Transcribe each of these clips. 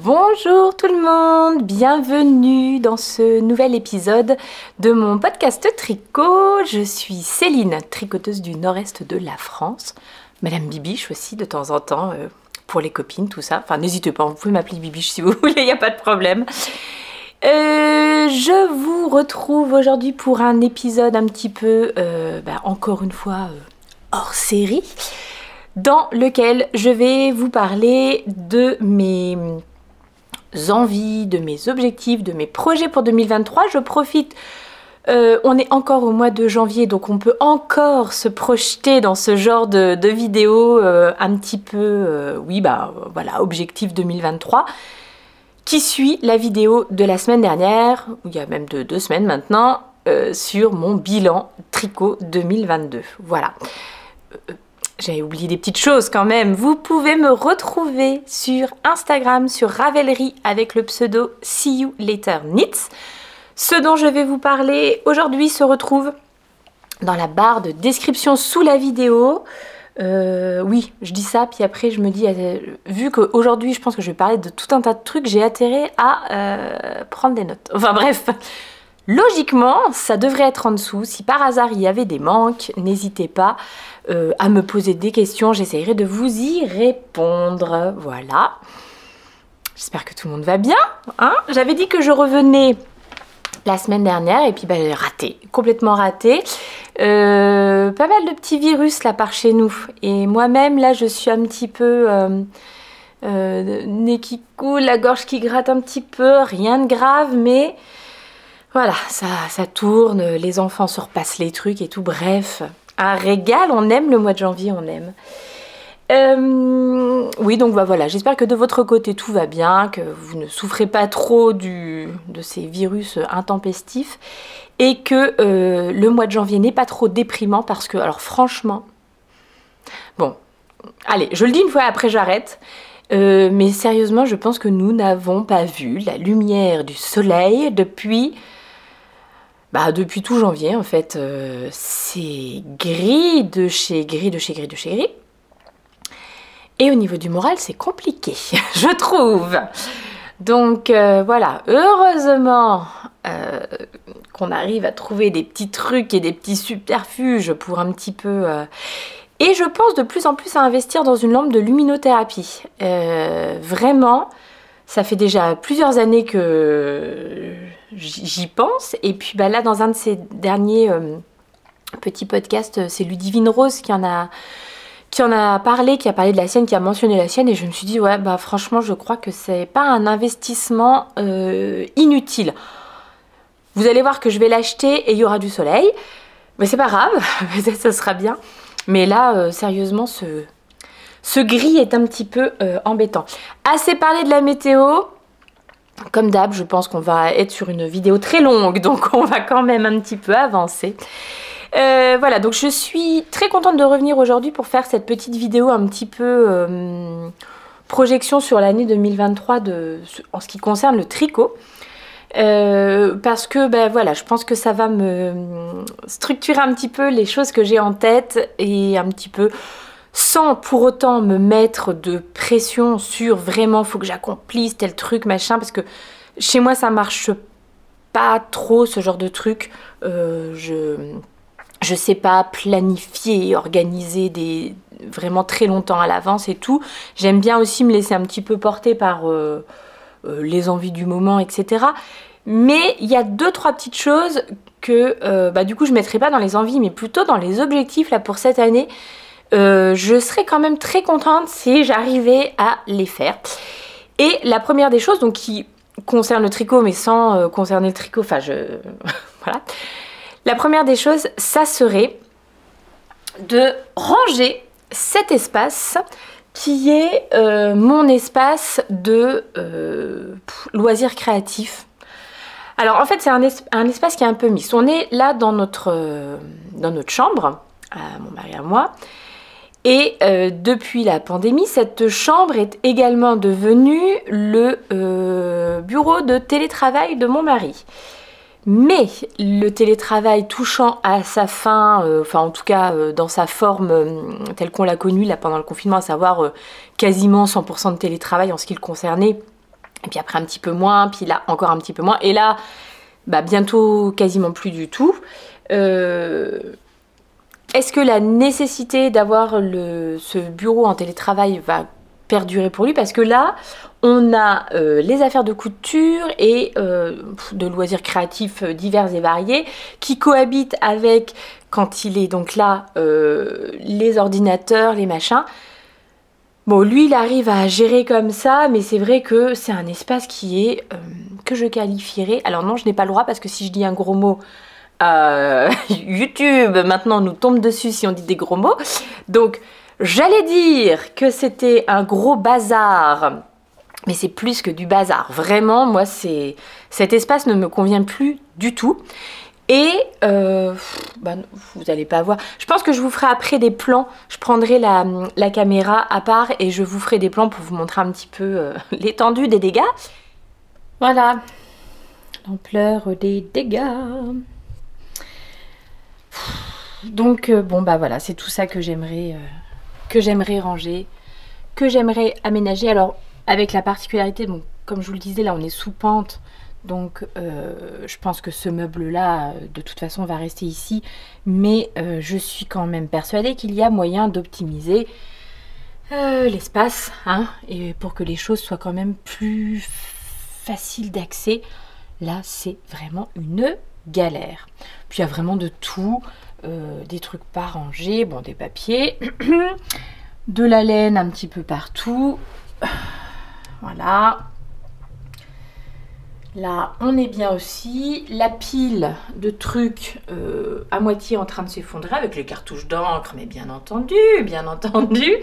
Bonjour tout le monde, bienvenue dans ce nouvel épisode de mon podcast tricot. Je suis Céline, tricoteuse du nord-est de la France. Madame Bibiche aussi de temps en temps, pour les copines, tout ça. Enfin n'hésitez pas, vous pouvez m'appeler Bibiche si vous voulez, il n'y a pas de problème. Je vous retrouve aujourd'hui pour un épisode un petit peu, encore une fois, hors série, dans lequel je vais vous parler de mes envies, de mes objectifs, de mes projets pour 2023. Je profite, on est encore au mois de janvier, donc on peut encore se projeter dans ce genre de vidéos un petit peu, voilà, objectif 2023, qui suit la vidéo de la semaine dernière, ou il y a même 2 semaines maintenant, sur mon bilan tricot 2022. Voilà. J'avais oublié des petites choses quand même. Vous pouvez me retrouver sur Instagram, sur Ravelry avec le pseudo See You Later Knits. Ce dont je vais vous parler aujourd'hui se retrouve dans la barre de description sous la vidéo. Oui, je dis ça, puis après je me dis, vu qu'aujourd'hui je pense que je vais parler de tout un tas de trucs, j'ai intérêt à prendre des notes. Enfin bref, logiquement, ça devrait être en dessous. Si par hasard il y avait des manques, n'hésitez pas à me poser des questions, j'essaierai de vous y répondre. Voilà. J'espère que tout le monde va bien. Hein, j'avais dit que je revenais la semaine dernière et puis j'ai raté, complètement raté. Pas mal de petits virus là par chez nous. Et moi-même là je suis un petit peu nez qui coule, la gorge qui gratte un petit peu, rien de grave, mais voilà, ça tourne, les enfants se repassent les trucs et tout, bref. Un régal, on aime le mois de janvier, on aime. Oui, donc voilà, j'espère que de votre côté tout va bien, que vous ne souffrez pas trop de ces virus intempestifs et que le mois de janvier n'est pas trop déprimant parce que, alors franchement, bon, allez, je le dis une fois après j'arrête, mais sérieusement, je pense que nous n'avons pas vu la lumière du soleil depuis tout janvier en fait. C'est gris de chez gris. Et au niveau du moral, c'est compliqué, je trouve. Donc voilà, heureusement qu'on arrive à trouver des petits trucs et des petits subterfuges pour un petit peu... Et je pense de plus en plus à investir dans une lampe de luminothérapie. Vraiment, ça fait déjà plusieurs années que j'y pense. Et puis là, dans un de ces derniers petits podcasts, c'est Ludivine Rose qui en a parlé, qui a parlé de la sienne, qui a mentionné la sienne. Et je me suis dit, ouais, franchement, je crois que c'est pas un investissement inutile. Vous allez voir que je vais l'acheter et il y aura du soleil. Mais c'est pas grave, peut-être ça sera bien. Mais là, sérieusement, ce gris est un petit peu embêtant. Assez parlé de la météo. Comme d'hab, je pense qu'on va être sur une vidéo très longue, donc on va quand même un petit peu avancer. Voilà, donc je suis très contente de revenir aujourd'hui pour faire cette petite vidéo un petit peu projection sur l'année 2023 en ce qui concerne le tricot. Parce que voilà, je pense que ça va me structurer un petit peu les choses que j'ai en tête et un petit peu sans pour autant me mettre de pression sur vraiment faut que j'accomplisse tel truc machin, parce que chez moi ça marche pas trop ce genre de truc. Je sais pas planifier, organiser vraiment très longtemps à l'avance et tout. J'aime bien aussi me laisser un petit peu porter par les envies du moment, etc. Mais il y a 2-3 petites choses que du coup je ne mettrai pas dans les envies, mais plutôt dans les objectifs là pour cette année. Je serais quand même très contente si j'arrivais à les faire. Et la première des choses, donc qui concerne le tricot, mais sans concerner le tricot, enfin voilà. La première des choses, ça serait de ranger cet espace qui est mon espace de loisirs créatifs. Alors en fait c'est un espace qui est un peu mixte. On est là dans notre chambre, mon mari et moi, et depuis la pandémie, cette chambre est également devenue le bureau de télétravail de mon mari. Mais le télétravail touchant à sa fin, enfin en tout cas dans sa forme telle qu'on l'a connue là pendant le confinement, à savoir quasiment 100% de télétravail en ce qui le concernait, Et puis après un petit peu moins, puis là encore un petit peu moins. Et là, bah, bientôt quasiment plus du tout. Est-ce que la nécessité d'avoir ce bureau en télétravail va perdurer pour lui? Parce que là, on a les affaires de couture et de loisirs créatifs divers et variés qui cohabitent avec, quand il est donc là, les ordinateurs, les machins. Bon, lui, il arrive à gérer comme ça, mais c'est vrai que c'est un espace qui est, que je qualifierais... Alors non, je n'ai pas le droit, parce que si je dis un gros mot, YouTube, maintenant, nous tombe dessus si on dit des gros mots. Donc, j'allais dire que c'était un gros bazar, mais c'est plus que du bazar. Vraiment, moi, cet espace ne me convient plus du tout. Et bah, vous n'allez pas voir. Je pense que je vous ferai après des plans. Je prendrai la caméra à part et je vous ferai des plans pour vous montrer un petit peu l'étendue des dégâts. Voilà, l'ampleur des dégâts. Donc bon bah voilà, c'est tout ça que j'aimerais ranger, que j'aimerais aménager. Alors avec la particularité, bon, comme je vous le disais, là on est sous pente. Donc je pense que ce meuble-là, de toute façon, va rester ici. Mais je suis quand même persuadée qu'il y a moyen d'optimiser l'espace, hein, et pour que les choses soient quand même plus faciles d'accès. Là, c'est vraiment une galère. Puis il y a vraiment de tout, des trucs pas rangés, bon, des papiers, de la laine un petit peu partout. Voilà. Là, on est bien aussi. La pile de trucs à moitié en train de s'effondrer avec les cartouches d'encre, mais bien entendu, bien entendu.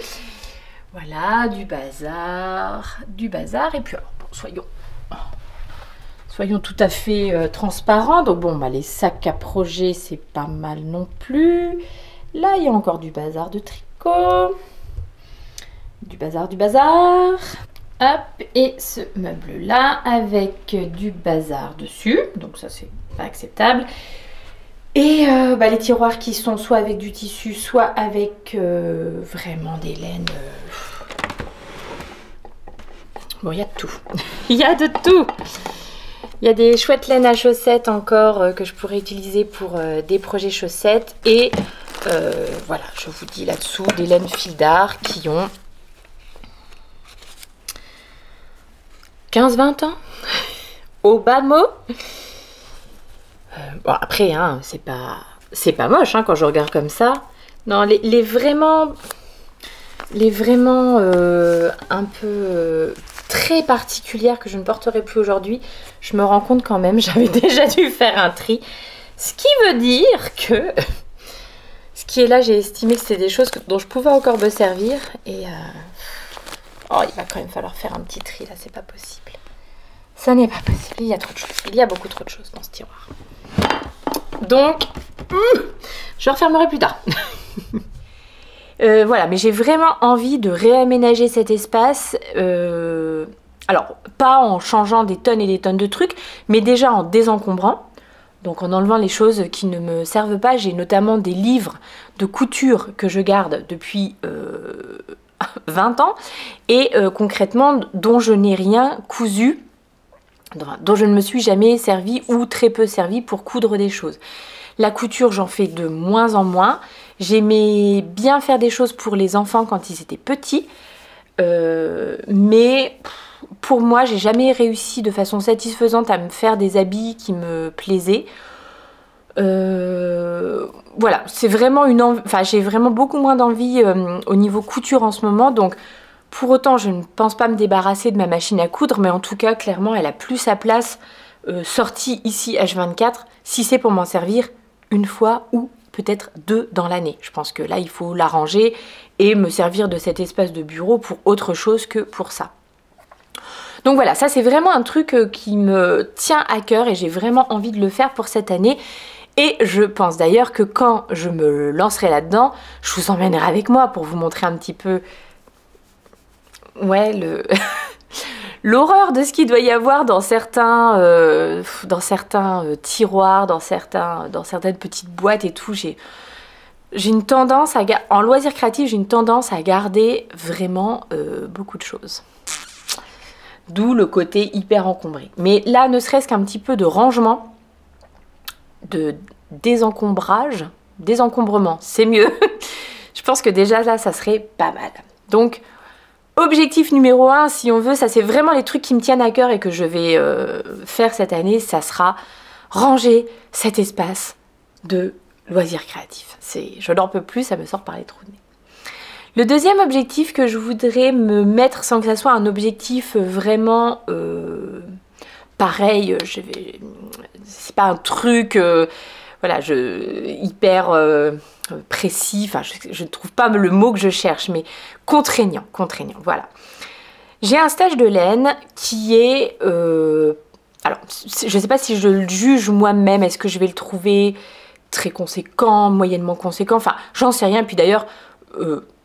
Voilà, du bazar. Et puis, alors, bon, soyons tout à fait transparents. Donc bon, bah, les sacs à projet, c'est pas mal non plus. Là, il y a encore du bazar de tricot. Du bazar. Hop, et ce meuble-là avec du bazar dessus. Donc ça, c'est pas acceptable. Et bah, les tiroirs qui sont soit avec du tissu, soit avec vraiment des laines. Bon, il y a de tout. Il y a de tout. Il y a des chouettes laines à chaussettes encore que je pourrais utiliser pour des projets chaussettes. Et voilà, je vous dis là-dessous, des laines fil d'art qui ont 15-20 ans au bas mot. Bon, après, hein, c'est pas moche hein, quand je regarde comme ça. Non, les vraiment un peu très particulières que je ne porterai plus aujourd'hui, je me rends compte quand même, j'avais déjà dû faire un tri. Ce qui veut dire que ce qui est là, j'ai estimé que c'était des choses dont je pouvais encore me servir. Et oh, il va quand même falloir faire un petit tri là, c'est pas possible. Ça n'est pas possible, il y a trop de choses. Il y a beaucoup trop de choses dans ce tiroir. Donc, je refermerai plus tard. Voilà, mais j'ai vraiment envie de réaménager cet espace. Alors, pas en changeant des tonnes et des tonnes de trucs, mais déjà en désencombrant. Donc en enlevant les choses qui ne me servent pas. J'ai notamment des livres de couture que je garde depuis 20 ans. Et concrètement, dont je n'ai rien cousu, dont je ne me suis jamais servi ou très peu servi pour coudre des choses. La couture, j'en fais de moins en moins. J'aimais bien faire des choses pour les enfants quand ils étaient petits. Mais pour moi, j'ai jamais réussi de façon satisfaisante à me faire des habits qui me plaisaient. Voilà, c'est vraiment une envie. Enfin, j'ai vraiment beaucoup moins d'envie au niveau couture en ce moment. Donc, pour autant, je ne pense pas me débarrasser de ma machine à coudre, mais en tout cas, clairement, elle a plus sa place sortie ici H24 si c'est pour m'en servir une fois ou peut-être 2 dans l'année. Je pense que là, il faut la ranger et me servir de cet espace de bureau pour autre chose que pour ça. Donc voilà, ça c'est vraiment un truc qui me tient à cœur et j'ai vraiment envie de le faire pour cette année. Et je pense d'ailleurs que quand je me lancerai là-dedans, je vous emmènerai avec moi pour vous montrer un petit peu... Ouais, l'horreur de ce qu'il doit y avoir dans certains tiroirs, dans certaines petites boîtes et tout. J'ai une tendance à... En loisirs créatifs, j'ai une tendance à garder vraiment beaucoup de choses. d'où le côté hyper encombré. Mais là, ne serait-ce qu'un petit peu de rangement, de désencombrement, c'est mieux. Je pense que déjà là, ça serait pas mal. Donc, objectif numéro 1, si on veut, ça c'est vraiment les trucs qui me tiennent à cœur et que je vais faire cette année, ça sera ranger cet espace de loisirs créatifs. Je n'en peux plus, ça me sort par les trous de nez. Le deuxième objectif que je voudrais me mettre, sans que ça soit un objectif vraiment pareil, c'est pas un truc voilà, hyper précis, enfin je ne trouve pas le mot que je cherche, mais contraignant, voilà. J'ai un stage de laine qui est, alors je ne sais pas si je le juge moi-même, est-ce que je vais le trouver très conséquent, moyennement conséquent, enfin j'en sais rien, puis d'ailleurs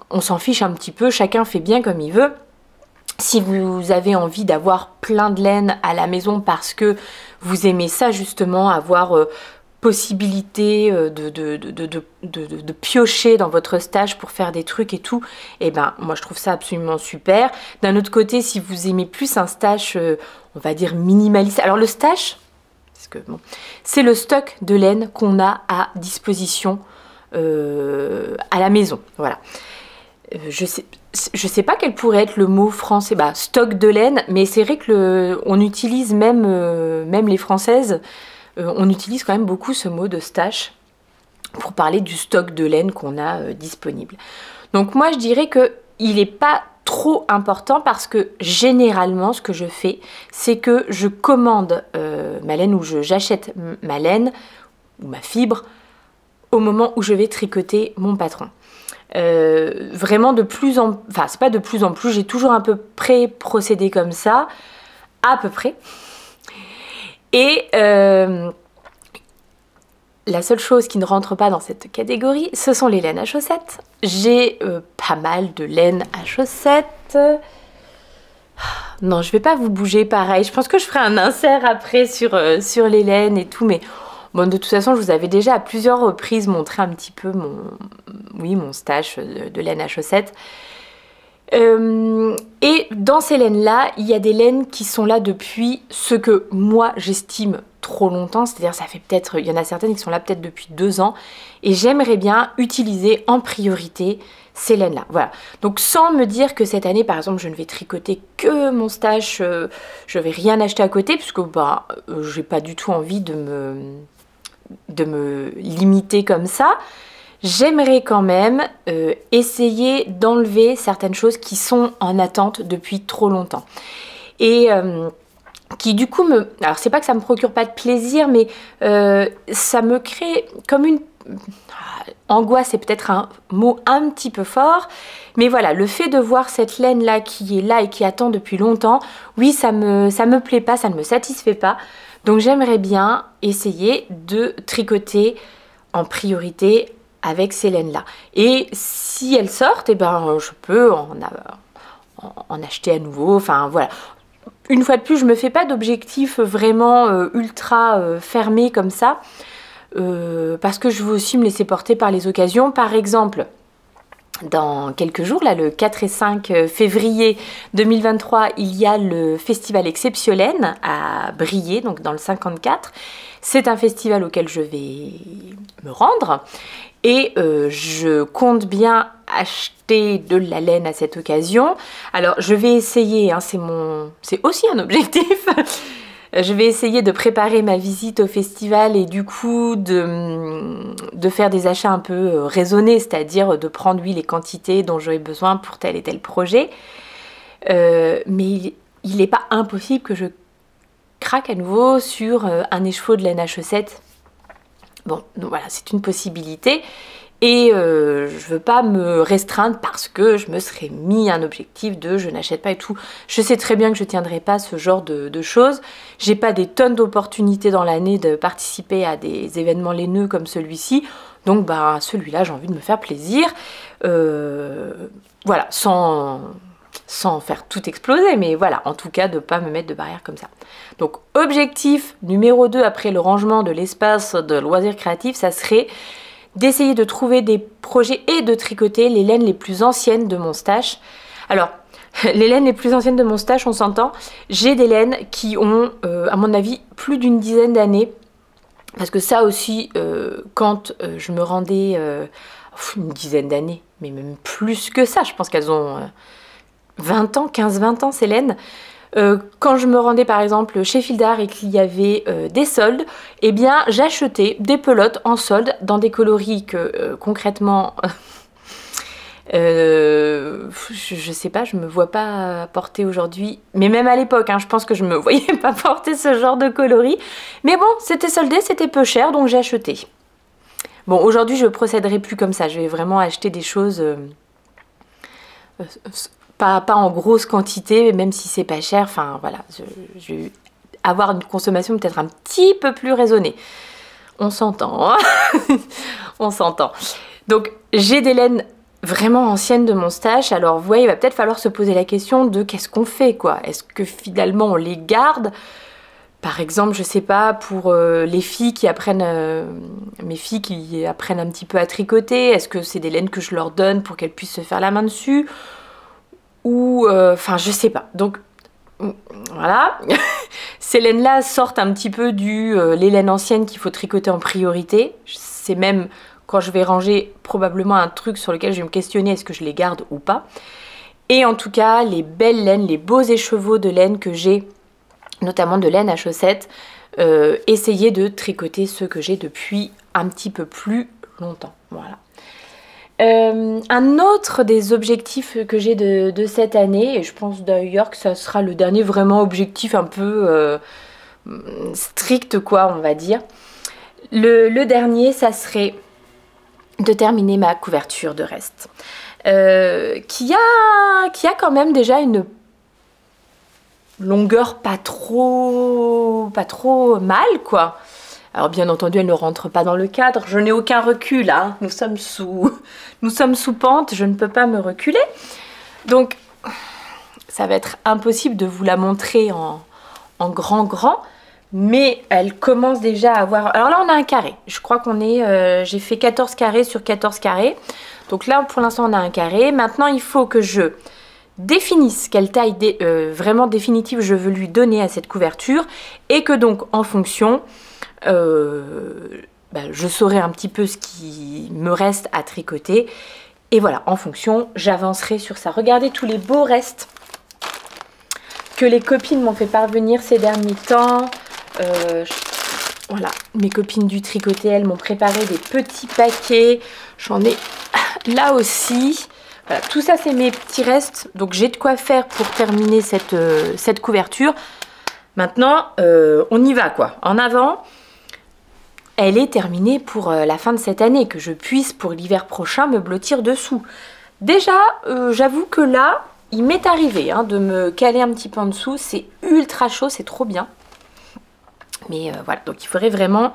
on s'en fiche un petit peu, chacun fait bien comme il veut. Si vous avez envie d'avoir plein de laine à la maison parce que vous aimez ça justement, avoir possibilité de piocher dans votre stage pour faire des trucs et tout, et ben moi je trouve ça absolument super. D'un autre côté, si vous aimez plus un stage, on va dire minimaliste, alors le stage, bon, c'est le stock de laine qu'on a à disposition à la maison, voilà. Je sais pas quel pourrait être le mot français, bah, stock de laine, mais c'est vrai que on utilise même les Françaises, on utilise quand même beaucoup ce mot de stash pour parler du stock de laine qu'on a disponible. Donc moi je dirais que il n'est pas trop important parce que généralement ce que je fais, c'est que je commande ma laine ou j'achète ma laine ou ma fibre au moment où je vais tricoter mon patron. Vraiment de plus en... Enfin, c'est pas de plus en plus, j'ai toujours à peu près procédé comme ça, à peu près. Et la seule chose qui ne rentre pas dans cette catégorie, ce sont les laines à chaussettes. J'ai pas mal de laine à chaussettes. Non, je vais pas vous bouger pareil. Je pense que je ferai un insert après sur les laines et tout, mais... Bon, de toute façon, je vous avais déjà à plusieurs reprises montré un petit peu mon stash de laine à chaussettes. Et dans ces laines-là, il y a des laines qui sont là depuis ce que moi j'estime trop longtemps. C'est-à-dire, ça fait peut-être, il y en a certaines qui sont là peut-être depuis 2 ans. Et j'aimerais bien utiliser en priorité ces laines-là. Voilà. Donc, sans me dire que cette année, par exemple, je ne vais tricoter que mon stash, je vais rien acheter à côté, puisque bah, j'ai pas du tout envie de me limiter comme ça. J'aimerais quand même essayer d'enlever certaines choses qui sont en attente depuis trop longtemps. Et qui du coup alors c'est pas que ça me procure pas de plaisir, mais ça me crée comme une... Angoisse, c'est peut-être un mot un petit peu fort, mais voilà, le fait de voir cette laine là qui est là et qui attend depuis longtemps, oui, ça me plaît pas, ça ne me satisfait pas. Donc j'aimerais bien essayer de tricoter en priorité avec ces laines-là. Et si elles sortent, eh ben, je peux en acheter à nouveau. Enfin voilà. Une fois de plus, je ne me fais pas d'objectif vraiment ultra fermé comme ça. Parce que je veux aussi me laisser porter par les occasions. Par exemple... Dans quelques jours, là, le 4 et 5 février 2023, il y a le festival Exceptiolaine à Briey, donc dans le 54. C'est un festival auquel je vais me rendre et je compte bien acheter de la laine à cette occasion. Alors, je vais essayer, hein, c'est aussi un objectif. Je vais essayer de préparer ma visite au festival et du coup de faire des achats un peu raisonnés, c'est-à-dire de prendre, oui, les quantités dont j'aurai besoin pour tel et tel projet. Mais il n'est pas impossible que je craque à nouveau sur un écheveau de laine à chaussettes. Bon, donc voilà, c'est une possibilité. Et je veux pas me restreindre parce que je me serais mis un objectif de je n'achète pas et tout. Je sais très bien que je tiendrai pas ce genre de choses. J'ai pas des tonnes d'opportunités dans l'année de participer à des événements laineux comme celui-ci. Donc bah celui-là, j'ai envie de me faire plaisir. Voilà, sans faire tout exploser, mais voilà, en tout cas de pas me mettre de barrière comme ça. Donc objectif numéro 2 après le rangement de l'espace de loisirs créatifs, ça serait d'essayer de trouver des projets et de tricoter les laines les plus anciennes de mon stash. Alors, les laines les plus anciennes de mon stash, on s'entend. J'ai des laines qui ont, à mon avis, plus d'une dizaine d'années. Parce que ça aussi, quand je me rendais... une dizaine d'années, mais même plus que ça. Je pense qu'elles ont 20 ans, 15-20 ans, ces laines. Quand je me rendais par exemple chez Fildar et qu'il y avait des soldes, eh bien j'achetais des pelotes en solde dans des coloris que concrètement, je sais pas, je me vois pas porter aujourd'hui, mais même à l'époque, hein, je pense que je me voyais pas porter ce genre de coloris. Mais bon, c'était soldé, c'était peu cher, donc j'ai acheté. Bon, aujourd'hui je procéderai plus comme ça, je vais vraiment acheter des choses... pas en grosse quantité, même si c'est pas cher, enfin voilà, je vais avoir une consommation peut-être un petit peu plus raisonnée. On s'entend, hein. On s'entend. Donc j'ai des laines vraiment anciennes de mon stash, alors vous voyez, il va peut-être falloir se poser la question de qu'est-ce qu'on fait, quoi. Est-ce que finalement on les garde? Par exemple, je sais pas, pour les filles qui apprennent, mes filles qui apprennent un petit peu à tricoter, est-ce que c'est des laines que je leur donne pour qu'elles puissent se faire la main dessus? Ou, enfin, je sais pas. Donc, voilà. Ces laines-là sortent un petit peu les laines anciennes qu'il faut tricoter en priorité. C'est même, quand je vais ranger, probablement un truc sur lequel je vais me questionner, est-ce que je les garde ou pas. Et en tout cas, les belles laines, les beaux écheveaux de laine que j'ai, notamment de laine à chaussettes, essayer de tricoter ceux que j'ai depuis un petit peu plus longtemps. Voilà. Un autre des objectifs que j'ai de cette année, et je pense d'ailleurs que ça sera le dernier vraiment objectif un peu strict, quoi, on va dire. Le dernier, ça serait de terminer ma couverture de reste, qui a quand même déjà une longueur pas trop mal, quoi. Alors bien entendu, elle ne rentre pas dans le cadre. Je n'ai aucun recul, hein. Nous sommes sous pente, je ne peux pas me reculer. Donc, ça va être impossible de vous la montrer en grand. Mais elle commence déjà à avoir... Alors là, on a un carré. Je crois qu'on est... j'ai fait 14 carrés sur 14 carrés. Donc là, pour l'instant, on a un carré. Maintenant, il faut que je définisse quelle taille vraiment définitive je veux lui donner à cette couverture. Et que donc, en fonction... je saurai un petit peu ce qui me reste à tricoter et voilà, en fonction j'avancerai sur ça. Regardez tous les beaux restes que les copines m'ont fait parvenir ces derniers temps. Voilà, mes copines du tricoté, elles m'ont préparé des petits paquets, j'en ai là aussi. Voilà, tout ça c'est mes petits restes, donc j'ai de quoi faire pour terminer cette couverture. Maintenant on y va, quoi, en avant. Elle est terminée pour la fin de cette année, que je puisse pour l'hiver prochain me blottir dessous. Déjà, j'avoue que là, il m'est arrivé de me caler un petit peu en dessous. C'est ultra chaud, c'est trop bien. Mais voilà, donc il faudrait vraiment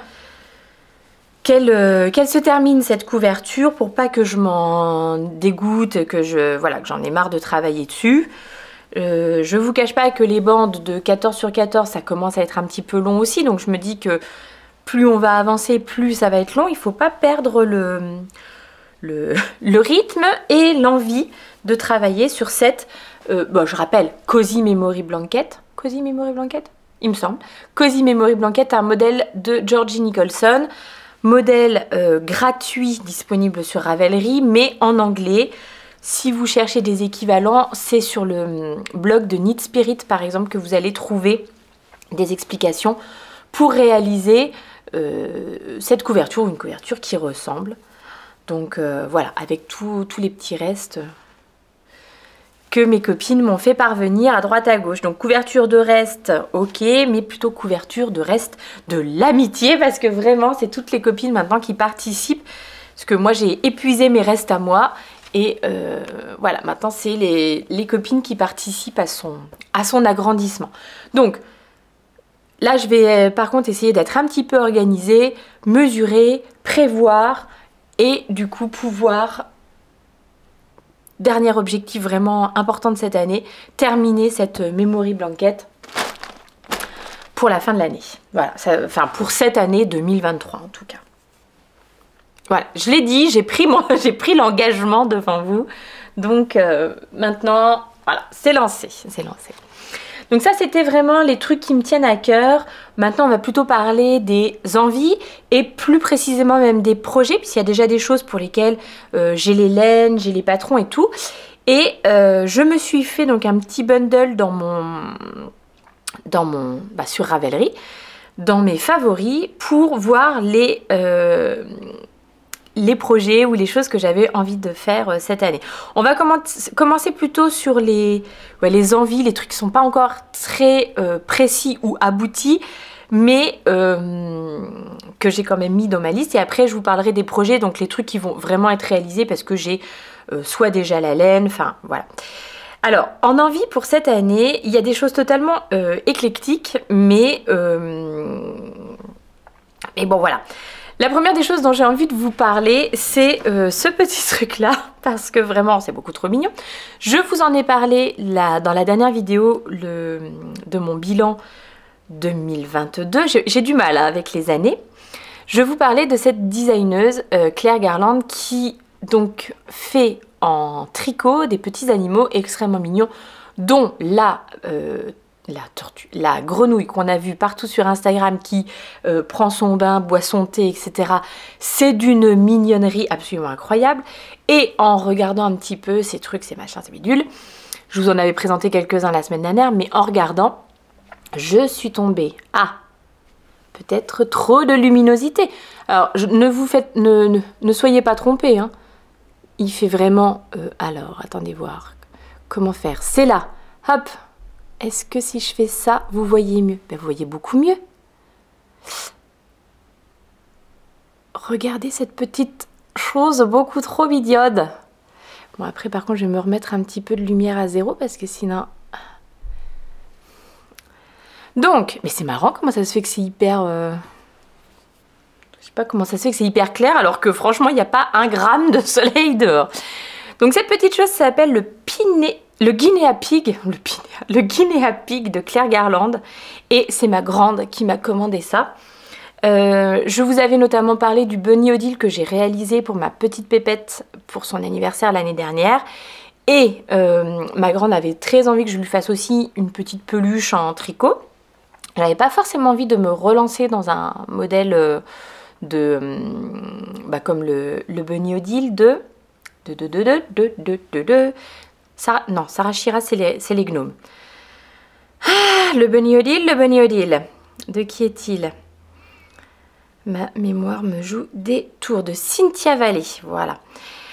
qu'elle se termine cette couverture pour pas que je m'en dégoûte, que j'en ai marre de travailler dessus. Je vous cache pas que les bandes de 14 sur 14, ça commence à être un petit peu long aussi, donc je me dis que plus on va avancer, plus ça va être long. Il ne faut pas perdre le rythme et l'envie de travailler sur cette, je rappelle, Cozy Memory Blanket. Cozy Memory Blanket, il me semble. Cozy Memory Blanket, un modèle de Georgie Nicholson. Modèle gratuit disponible sur Ravelry, mais en anglais. Si vous cherchez des équivalents, c'est sur le blog de Knit Spirit, par exemple, que vous allez trouver des explications pour réaliser cette couverture, ou une couverture qui ressemble. Donc voilà, avec tous les petits restes que mes copines m'ont fait parvenir à droite à gauche. Donc couverture de reste, ok, mais plutôt couverture de reste de l'amitié, parce que vraiment c'est toutes les copines maintenant qui participent, parce que moi j'ai épuisé mes restes à moi, et voilà, maintenant c'est les copines qui participent à son agrandissement. Donc là, je vais par contre essayer d'être un petit peu organisée, mesurer, prévoir et du coup pouvoir, dernier objectif vraiment important de cette année, terminer cette Memory Blanket pour la fin de l'année. Voilà, enfin pour cette année 2023 en tout cas. Voilà, je l'ai dit, j'ai pris l'engagement devant vous Donc maintenant, voilà, c'est lancé, c'est lancé. Donc ça, c'était vraiment les trucs qui me tiennent à cœur. Maintenant, on va plutôt parler des envies et plus précisément même des projets, puisqu'il y a déjà des choses pour lesquelles j'ai les laines, j'ai les patrons et tout. Et je me suis fait donc un petit bundle sur Ravelry, dans mes favoris, pour voir les projets ou les choses que j'avais envie de faire cette année. On va commencer plutôt sur les envies, les trucs qui ne sont pas encore très précis ou aboutis, mais que j'ai quand même mis dans ma liste. Et après, je vous parlerai des projets, donc les trucs qui vont vraiment être réalisés parce que j'ai soit déjà la laine, enfin voilà. Alors, en envie pour cette année, il y a des choses totalement éclectiques, mais bon voilà. La première des choses dont j'ai envie de vous parler, c'est ce petit truc-là, parce que vraiment, c'est beaucoup trop mignon. Je vous en ai parlé dans la dernière vidéo de mon bilan 2022. J'ai du mal avec les années. Je vous parlais de cette designeuse, Claire Garland, qui donc fait en tricot des petits animaux extrêmement mignons, dont la grenouille qu'on a vue partout sur Instagram qui prend son bain, boit son thé, etc. C'est d'une mignonnerie absolument incroyable. Et en regardant un petit peu ces trucs, ces machins, ces bidules, je vous en avais présenté quelques-uns la semaine dernière, mais en regardant, je suis tombée à peut-être trop de luminosité. Alors, ne soyez pas trompés, hein. Il fait vraiment... alors, attendez voir. Comment faire? C'est là. Hop. Est-ce que si je fais ça, vous voyez mieux? Ben, vous voyez beaucoup mieux. Regardez cette petite chose beaucoup trop mignonne. Bon, après, par contre, je vais me remettre un petit peu de lumière à zéro parce que sinon... Donc, mais c'est marrant comment ça se fait que c'est hyper... Je sais pas comment ça se fait que c'est hyper clair alors que franchement, il n'y a pas un gramme de soleil dehors. Donc, cette petite chose s'appelle le Guinea Pig de Claire Garland, et c'est ma grande qui m'a commandé ça. Je vous avais notamment parlé du Bunny Odile que j'ai réalisé pour ma petite pépette pour son anniversaire l'année dernière, et ma grande avait très envie que je lui fasse aussi une petite peluche en tricot. J'avais pas forcément envie de me relancer dans un modèle comme le Bunny Odile Sarah Shira, c'est les gnomes. Ah, le Bunny Odile. De qui est-il? Ma mémoire me joue des tours, de Cynthia Valley. Voilà.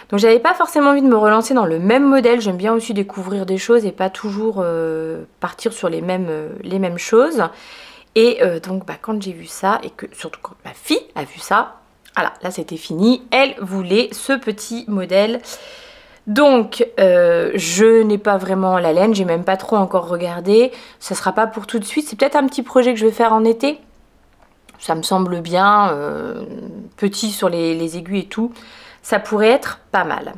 Donc j'avais pas forcément envie de me relancer dans le même modèle. J'aime bien aussi découvrir des choses et pas toujours partir sur les mêmes choses. Et donc quand j'ai vu ça, et que surtout quand ma fille a vu ça, voilà, là c'était fini. Elle voulait ce petit modèle. Donc, je n'ai pas vraiment la laine, j'ai même pas trop encore regardé. Ça sera pas pour tout de suite, c'est peut-être un petit projet que je vais faire en été. Ça me semble bien, petit sur les aiguilles et tout. Ça pourrait être pas mal.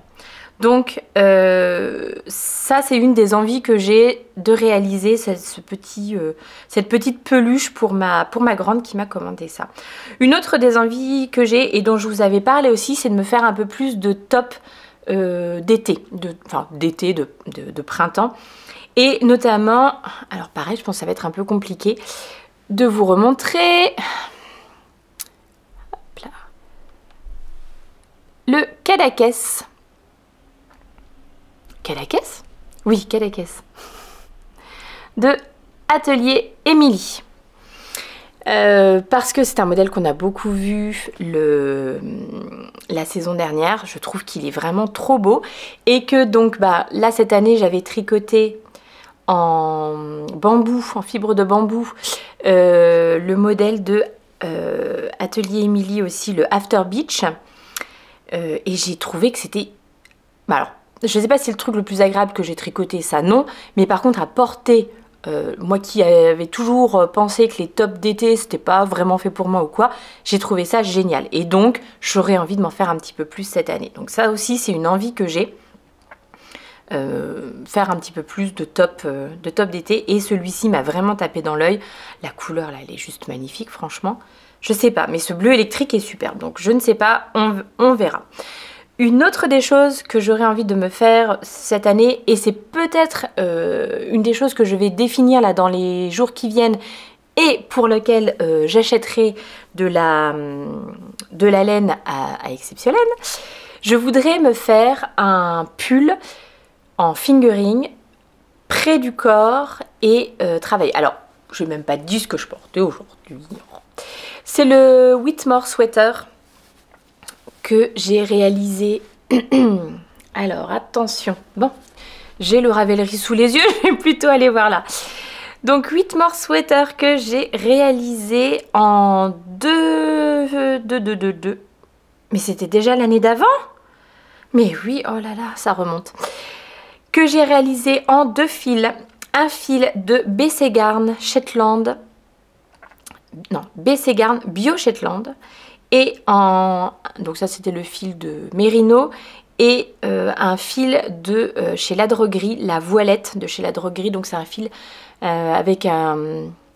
Donc, ça c'est une des envies que j'ai de réaliser, cette petite peluche pour ma grande qui m'a commandé ça. Une autre des envies que j'ai et dont je vous avais parlé aussi, c'est de me faire un peu plus de top d'été, de printemps, et notamment, alors pareil, je pense que ça va être un peu compliqué de vous remontrer. Hop là. Le Cadaqués. Cadaqués? Oui, Cadaqués. De Atelier Émilie. Parce que c'est un modèle qu'on a beaucoup vu la saison dernière. Je trouve qu'il est vraiment trop beau. Et que donc là cette année j'avais tricoté en bambou, en fibre de bambou, le modèle de Atelier Émilie aussi, le After Beach. Et j'ai trouvé que c'était... alors, je ne sais pas si c'est le truc le plus agréable que j'ai tricoté, ça non. Mais par contre à porter... moi qui avais toujours pensé que les tops d'été c'était pas vraiment fait pour moi ou quoi, j'ai trouvé ça génial et donc j'aurais envie de m'en faire un petit peu plus cette année. Donc ça aussi c'est une envie que j'ai, faire un petit peu plus de top d'été, et celui-ci m'a vraiment tapé dans l'œil. La couleur là elle est juste magnifique franchement, je sais pas, mais ce bleu électrique est super, donc je ne sais pas, on verra. Une autre des choses que j'aurais envie de me faire cette année, et c'est peut-être une des choses que je vais définir là dans les jours qui viennent et pour lequel j'achèterai de la laine à exceptionnelle, je voudrais me faire un pull en fingering près du corps et travailler. Alors, je n'ai même pas dit ce que je portais aujourd'hui. C'est le Whitmore Sweater que j'ai réalisé. Alors, attention. Bon, j'ai le Ravelry sous les yeux, je vais plutôt aller voir là. Donc, Whitmore Sweater que j'ai réalisé en Mais c'était déjà l'année d'avant? Mais oui, oh là là, ça remonte. Que j'ai réalisé en 2 fils. Un fil de BC Garn Shetland. Non, BC Garn Bio Shetland. Et donc ça c'était le fil de Merino. Et un fil de chez La Droguerie, la voilette de chez La Droguerie. Donc c'est un fil avec un...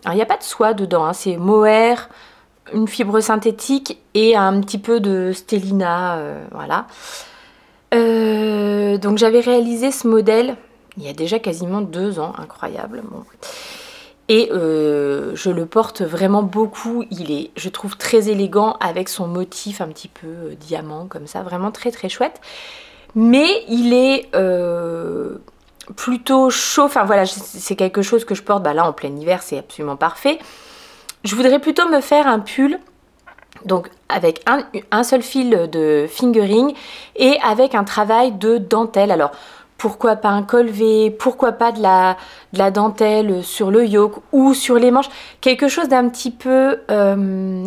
Alors il n'y a pas de soie dedans, hein, c'est mohair, une fibre synthétique et un petit peu de stélina, voilà. Donc j'avais réalisé ce modèle il y a déjà quasiment 2 ans, incroyable. Bon. Et je le porte vraiment beaucoup, il est, je trouve, très élégant avec son motif un petit peu diamant comme ça, vraiment très très chouette. Mais il est plutôt chaud, enfin voilà, c'est quelque chose que je porte, bah là en plein hiver c'est absolument parfait. Je voudrais plutôt me faire un pull, donc avec un seul fil de fingering et avec un travail de dentelle. Alors pourquoi pas un col V, pourquoi pas de la dentelle sur le yoke ou sur les manches, quelque chose d'un petit peu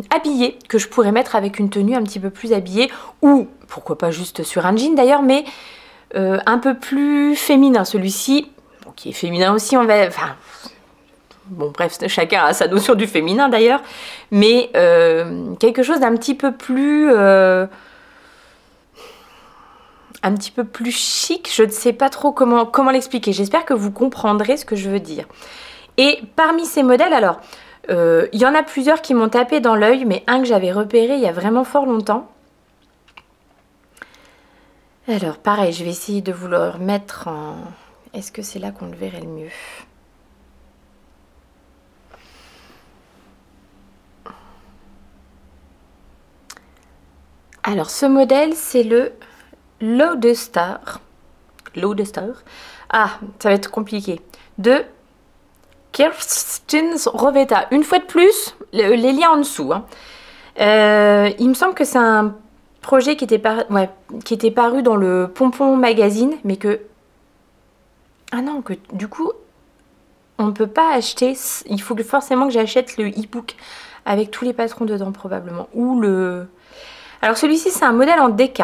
habillé, que je pourrais mettre avec une tenue un petit peu plus habillée, ou pourquoi pas juste sur un jean d'ailleurs, mais un peu plus féminin. Celui-ci, bon, qui est féminin aussi, on va... Enfin, bon bref, chacun a sa notion du féminin d'ailleurs, mais quelque chose d'un petit peu plus... un petit peu plus chic, je ne sais pas trop comment l'expliquer. J'espère que vous comprendrez ce que je veux dire. Et parmi ces modèles, alors, il y en a plusieurs qui m'ont tapé dans l'œil, mais un que j'avais repéré il y a vraiment fort longtemps. Alors, pareil, je vais essayer de vous le remettre en... Est-ce que c'est là qu'on le verrait le mieux? Alors, ce modèle, c'est le Lodestar. Ah, ça va être compliqué. De Kerstin Rovetta. Une fois de plus, les liens en dessous. Hein. Il me semble que c'est un projet qui était paru dans le Pompon Magazine, mais que... Ah non, que du coup, on ne peut pas acheter... Il faut forcément que j'achète le e-book avec tous les patrons dedans, probablement. Ou le... Alors celui-ci, c'est un modèle en DK.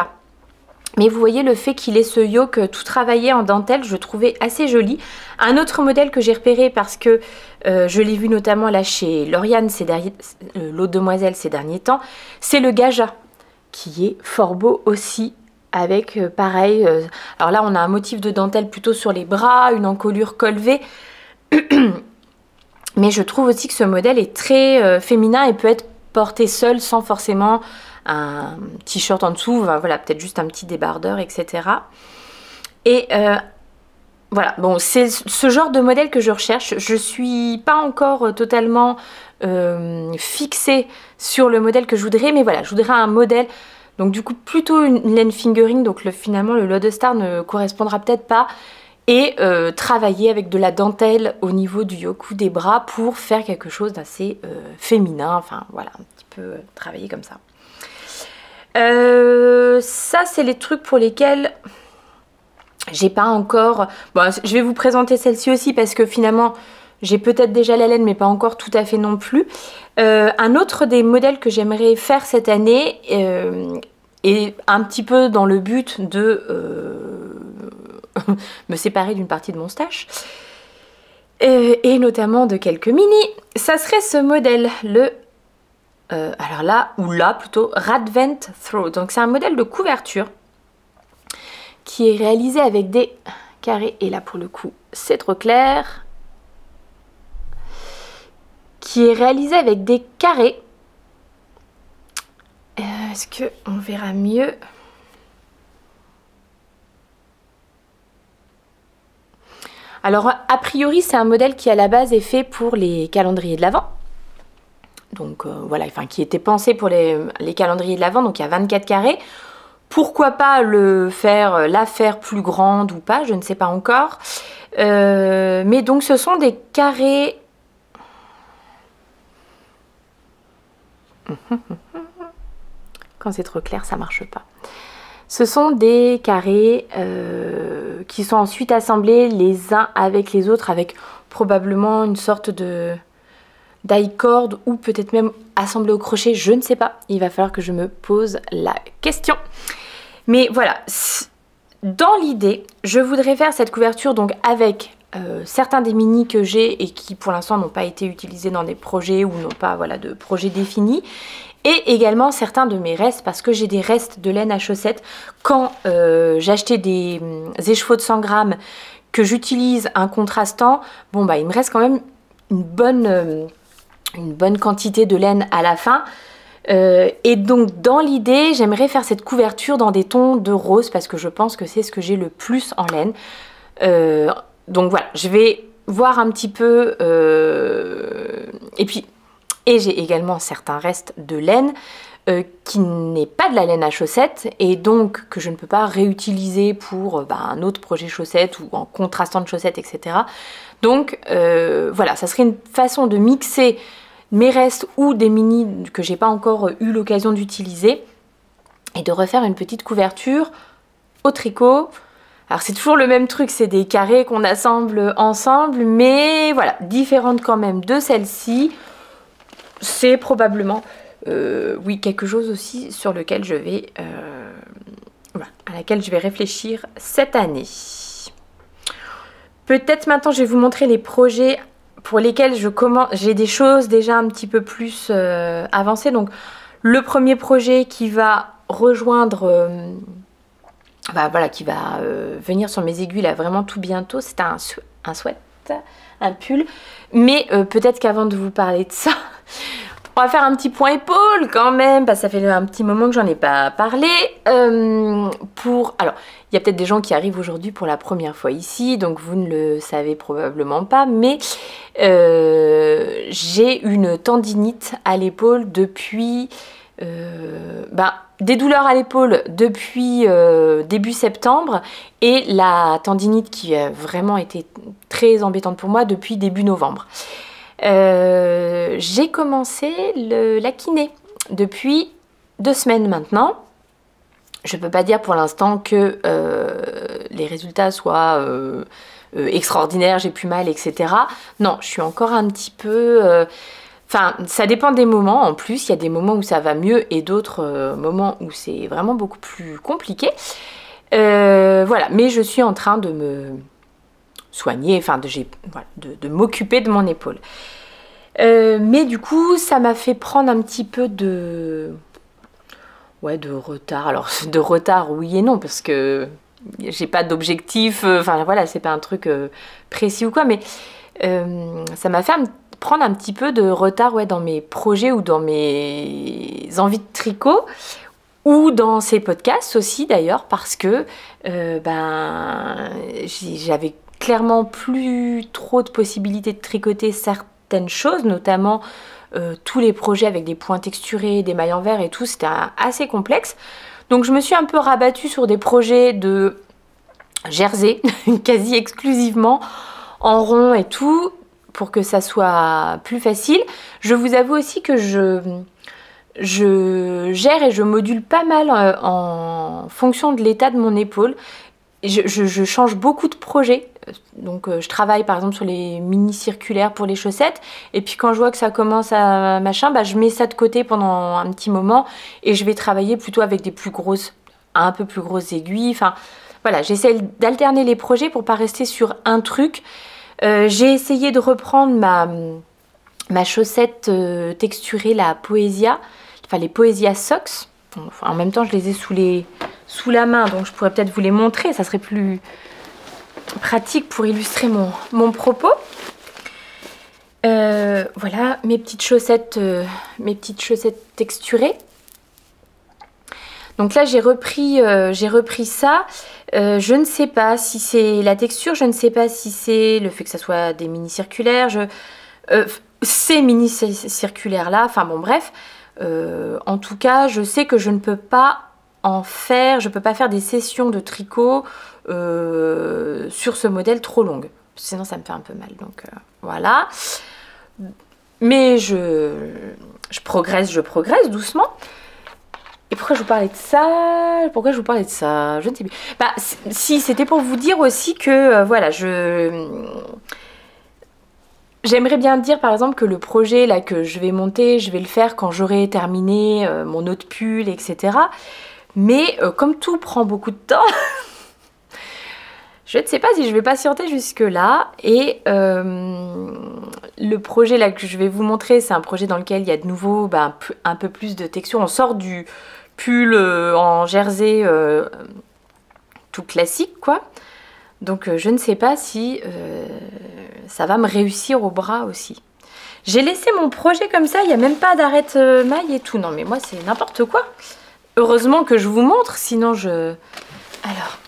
Mais vous voyez le fait qu'il ait ce yoke tout travaillé en dentelle, je trouvais assez joli. Un autre modèle que j'ai repéré parce que je l'ai vu notamment là chez Lauriane, l'autre demoiselle ces derniers temps, c'est le Gaja, qui est fort beau aussi, avec pareil, alors là on a un motif de dentelle plutôt sur les bras, une encolure col V, mais je trouve aussi que ce modèle est très féminin et peut être porté seul sans forcément... un t-shirt en dessous, voilà, peut-être juste un petit débardeur, etc. Et voilà, bon, c'est ce genre de modèle que je recherche. Je suis pas encore totalement fixée sur le modèle que je voudrais, mais voilà, je voudrais un modèle, donc du coup plutôt une laine fingering, donc finalement le Lodestar ne correspondra peut-être pas, et travailler avec de la dentelle au niveau du yoke ou des bras pour faire quelque chose d'assez féminin, enfin voilà, un petit peu travailler comme ça. Ça c'est les trucs pour lesquels j'ai pas encore... Bon, je vais vous présenter celle-ci aussi parce que finalement j'ai peut-être déjà la laine mais pas encore tout à fait non plus. Un autre des modèles que j'aimerais faire cette année est un petit peu dans le but de me séparer d'une partie de mon stash et notamment de quelques mini. Ça serait ce modèle, le... alors là, ou là plutôt, Radvent Throw. Donc c'est un modèle de couverture qui est réalisé avec des carrés. Et là pour le coup, c'est trop clair. Qui est réalisé avec des carrés. Est-ce qu'on verra mieux? Alors a priori c'est un modèle qui à la base est fait pour les calendriers de l'Avent. Donc voilà, enfin qui était pensé pour les calendriers de l'Avent, donc il y a 24 carrés. Pourquoi pas la faire plus grande ou pas, je ne sais pas encore. Mais donc ce sont des carrés... Quand c'est trop clair, ça marche pas. Ce sont des carrés qui sont ensuite assemblés les uns avec les autres avec probablement une sorte de die-cord ou peut-être même assemblés au crochet, je ne sais pas. Il va falloir que je me pose la question. Mais voilà, dans l'idée, je voudrais faire cette couverture donc avec certains des mini que j'ai et qui pour l'instant n'ont pas été utilisés dans des projets ou n'ont pas voilà, de projet défini. Et également certains de mes restes, parce que j'ai des restes de laine à chaussettes. Quand j'achetais des écheveaux de 100 grammes que j'utilise un contrastant, bon bah il me reste quand même une bonne quantité de laine à la fin. Et donc dans l'idée, j'aimerais faire cette couverture dans des tons de rose, parce que je pense que c'est ce que j'ai le plus en laine. Donc voilà, je vais voir un petit peu... Et j'ai également certains restes de laine qui n'est pas de la laine à chaussettes et donc que je ne peux pas réutiliser pour un autre projet chaussettes ou en contrastant de chaussettes, etc. Donc voilà, ça serait une façon de mixer mes restes ou des mini que j'ai pas encore eu l'occasion d'utiliser et de refaire une petite couverture au tricot. Alors c'est toujours le même truc, c'est des carrés qu'on assemble ensemble, mais voilà, différentes quand même de celle-ci. C'est probablement, oui, quelque chose aussi sur lequel je vais, à laquelle je vais réfléchir cette année. Peut-être maintenant, je vais vous montrer les projets pour lesquels j'ai des choses déjà un petit peu plus avancées. Donc, le premier projet qui va rejoindre, qui va venir sur mes aiguilles là vraiment tout bientôt, c'est un sweat, un pull. Mais peut-être qu'avant de vous parler de ça, on va faire un petit point épaule quand même, parce que ça fait un petit moment que j'en ai pas parlé. Alors, il y a peut-être des gens qui arrivent aujourd'hui pour la première fois ici, donc vous ne le savez probablement pas, mais j'ai une tendinite à l'épaule depuis... des douleurs à l'épaule depuis début septembre et la tendinite qui a vraiment été très embêtante pour moi depuis début novembre. J'ai commencé la kiné depuis 2 semaines maintenant. Je ne peux pas dire pour l'instant que les résultats soient extraordinaires, j'ai plus mal, etc. Non, je suis encore un petit peu... Enfin, ça dépend des moments. En plus, il y a des moments où ça va mieux et d'autres moments où c'est vraiment beaucoup plus compliqué. Voilà, mais je suis en train de me soigner, enfin de m'occuper de mon épaule. Mais du coup, ça m'a fait prendre un petit peu de retard. Alors, de retard, oui et non, parce que j'ai pas d'objectif. Enfin, voilà, c'est pas un truc précis ou quoi, mais ça m'a fait prendre un petit peu de retard dans mes projets ou dans mes envies de tricot ou dans ces podcasts aussi d'ailleurs parce que j'avais clairement plus trop de possibilités de tricoter certaines choses, notamment tous les projets avec des points texturés, des mailles en verre et tout, c'était assez complexe. Donc je me suis un peu rabattue sur des projets de jersey, quasi exclusivement en rond et tout, pour que ça soit plus facile. Je vous avoue aussi que je gère et je module pas mal en fonction de l'état de mon épaule. Je change beaucoup de projets. Donc je travaille par exemple sur les mini circulaires pour les chaussettes. Et puis quand je vois que ça commence à machin, je mets ça de côté pendant un petit moment. Et je vais travailler plutôt avec des un peu plus grosses aiguilles. Enfin voilà, j'essaie d'alterner les projets pour pas rester sur un truc. J'ai essayé de reprendre ma chaussette texturée, la Poesia, enfin les Poesia Socks. Enfin, en même temps, je les ai sous la main, donc je pourrais peut-être vous les montrer. Ça serait plus pratique pour illustrer mon propos. Voilà mes petites chaussettes texturées. Donc là j'ai repris ça. Je ne sais pas si c'est la texture, je ne sais pas si c'est le fait que ça soit des mini circulaires, ces mini circulaires là, enfin bon bref. En tout cas je sais que je ne peux pas je peux pas faire des sessions de tricot sur ce modèle trop longues. Sinon ça me fait un peu mal, donc voilà. Mais je progresse doucement. Et pourquoi je vous parlais de ça? Pourquoi je vous parlais de ça? Je ne sais plus. Bah, si, c'était pour vous dire aussi que, voilà, j'aimerais bien dire, par exemple, que le projet là que je vais monter, je vais le faire quand j'aurai terminé mon autre pull, etc. Mais comme tout prend beaucoup de temps, je ne sais pas si je vais patienter jusque-là. Et le projet là que je vais vous montrer, c'est un projet dans lequel il y a de nouveau un peu plus de texture. On sort du pull en jersey tout classique, quoi. Donc je ne sais pas si ça va me réussir au bras aussi. J'ai laissé mon projet comme ça, il n'y a même pas d'arrête maille et tout. Non mais moi c'est n'importe quoi. Heureusement que je vous montre, sinon je... Alors...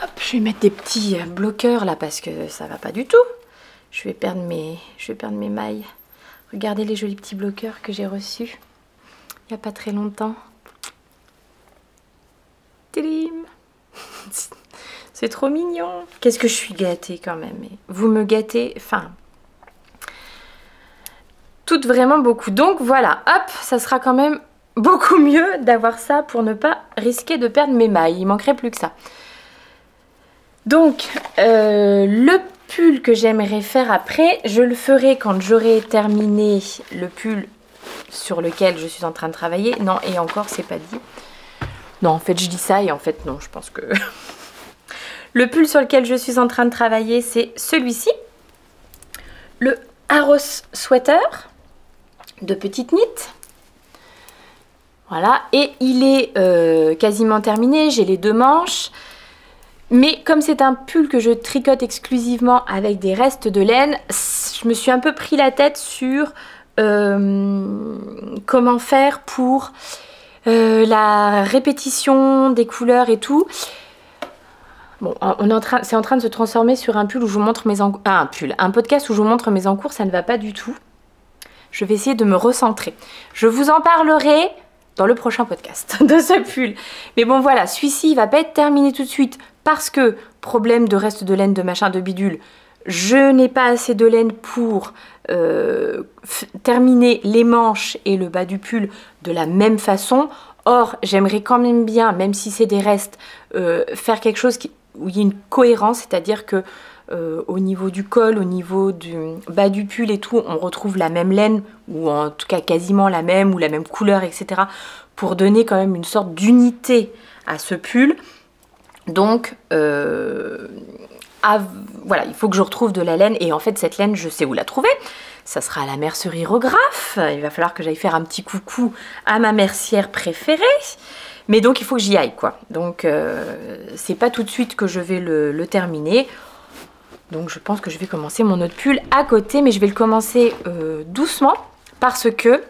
Hop, je vais mettre des petits bloqueurs là parce que ça va pas du tout. Je vais perdre mes mailles. Regardez les jolis petits bloqueurs que j'ai reçus il n'y a pas très longtemps. Tadam! C'est trop mignon. Qu'est-ce que je suis gâtée quand même. Vous me gâtez, enfin, toutes vraiment beaucoup. Donc voilà, hop, ça sera quand même beaucoup mieux d'avoir ça pour ne pas risquer de perdre mes mailles. Il manquerait plus que ça. Donc, le pull que j'aimerais faire après, je le ferai quand j'aurai terminé le pull sur lequel je suis en train de travailler. Non, et encore, c'est pas dit. Non, en fait, je dis ça et en fait, non, je pense que... Le pull sur lequel je suis en train de travailler, c'est celui-ci. Le Harrow Sweater de Petite Knit. Voilà, et il est quasiment terminé. J'ai les 2 manches. Mais comme c'est un pull que je tricote exclusivement avec des restes de laine, je me suis un peu pris la tête sur comment faire pour la répétition des couleurs et tout. Bon, c'est en train de se transformer sur un pull où je vous montre mes encours. Ah, un podcast où je vous montre mes encours, ça ne va pas du tout. Je vais essayer de me recentrer. Je vous en parlerai dans le prochain podcast de ce pull. Mais bon voilà, celui-ci il va pas être terminé tout de suite parce que problème de reste de laine, de machin, de bidule, je n'ai pas assez de laine pour terminer les manches et le bas du pull de la même façon. Or, j'aimerais quand même bien, même si c'est des restes, faire quelque chose où il y ait une cohérence, c'est-à-dire que au niveau du col, au niveau du bas du pull et tout, on retrouve la même laine, ou en tout cas quasiment la même, ou la même couleur, etc. pour donner quand même une sorte d'unité à ce pull. Donc, voilà, il faut que je retrouve de la laine, et en fait cette laine, je sais où la trouver. Ça sera à la mercerie Rograph. Il va falloir que j'aille faire un petit coucou à ma mercière préférée. Mais donc il faut que j'y aille, quoi. Donc c'est pas tout de suite que je vais le terminer. Donc je pense que je vais commencer mon autre pull à côté, mais je vais le commencer doucement parce que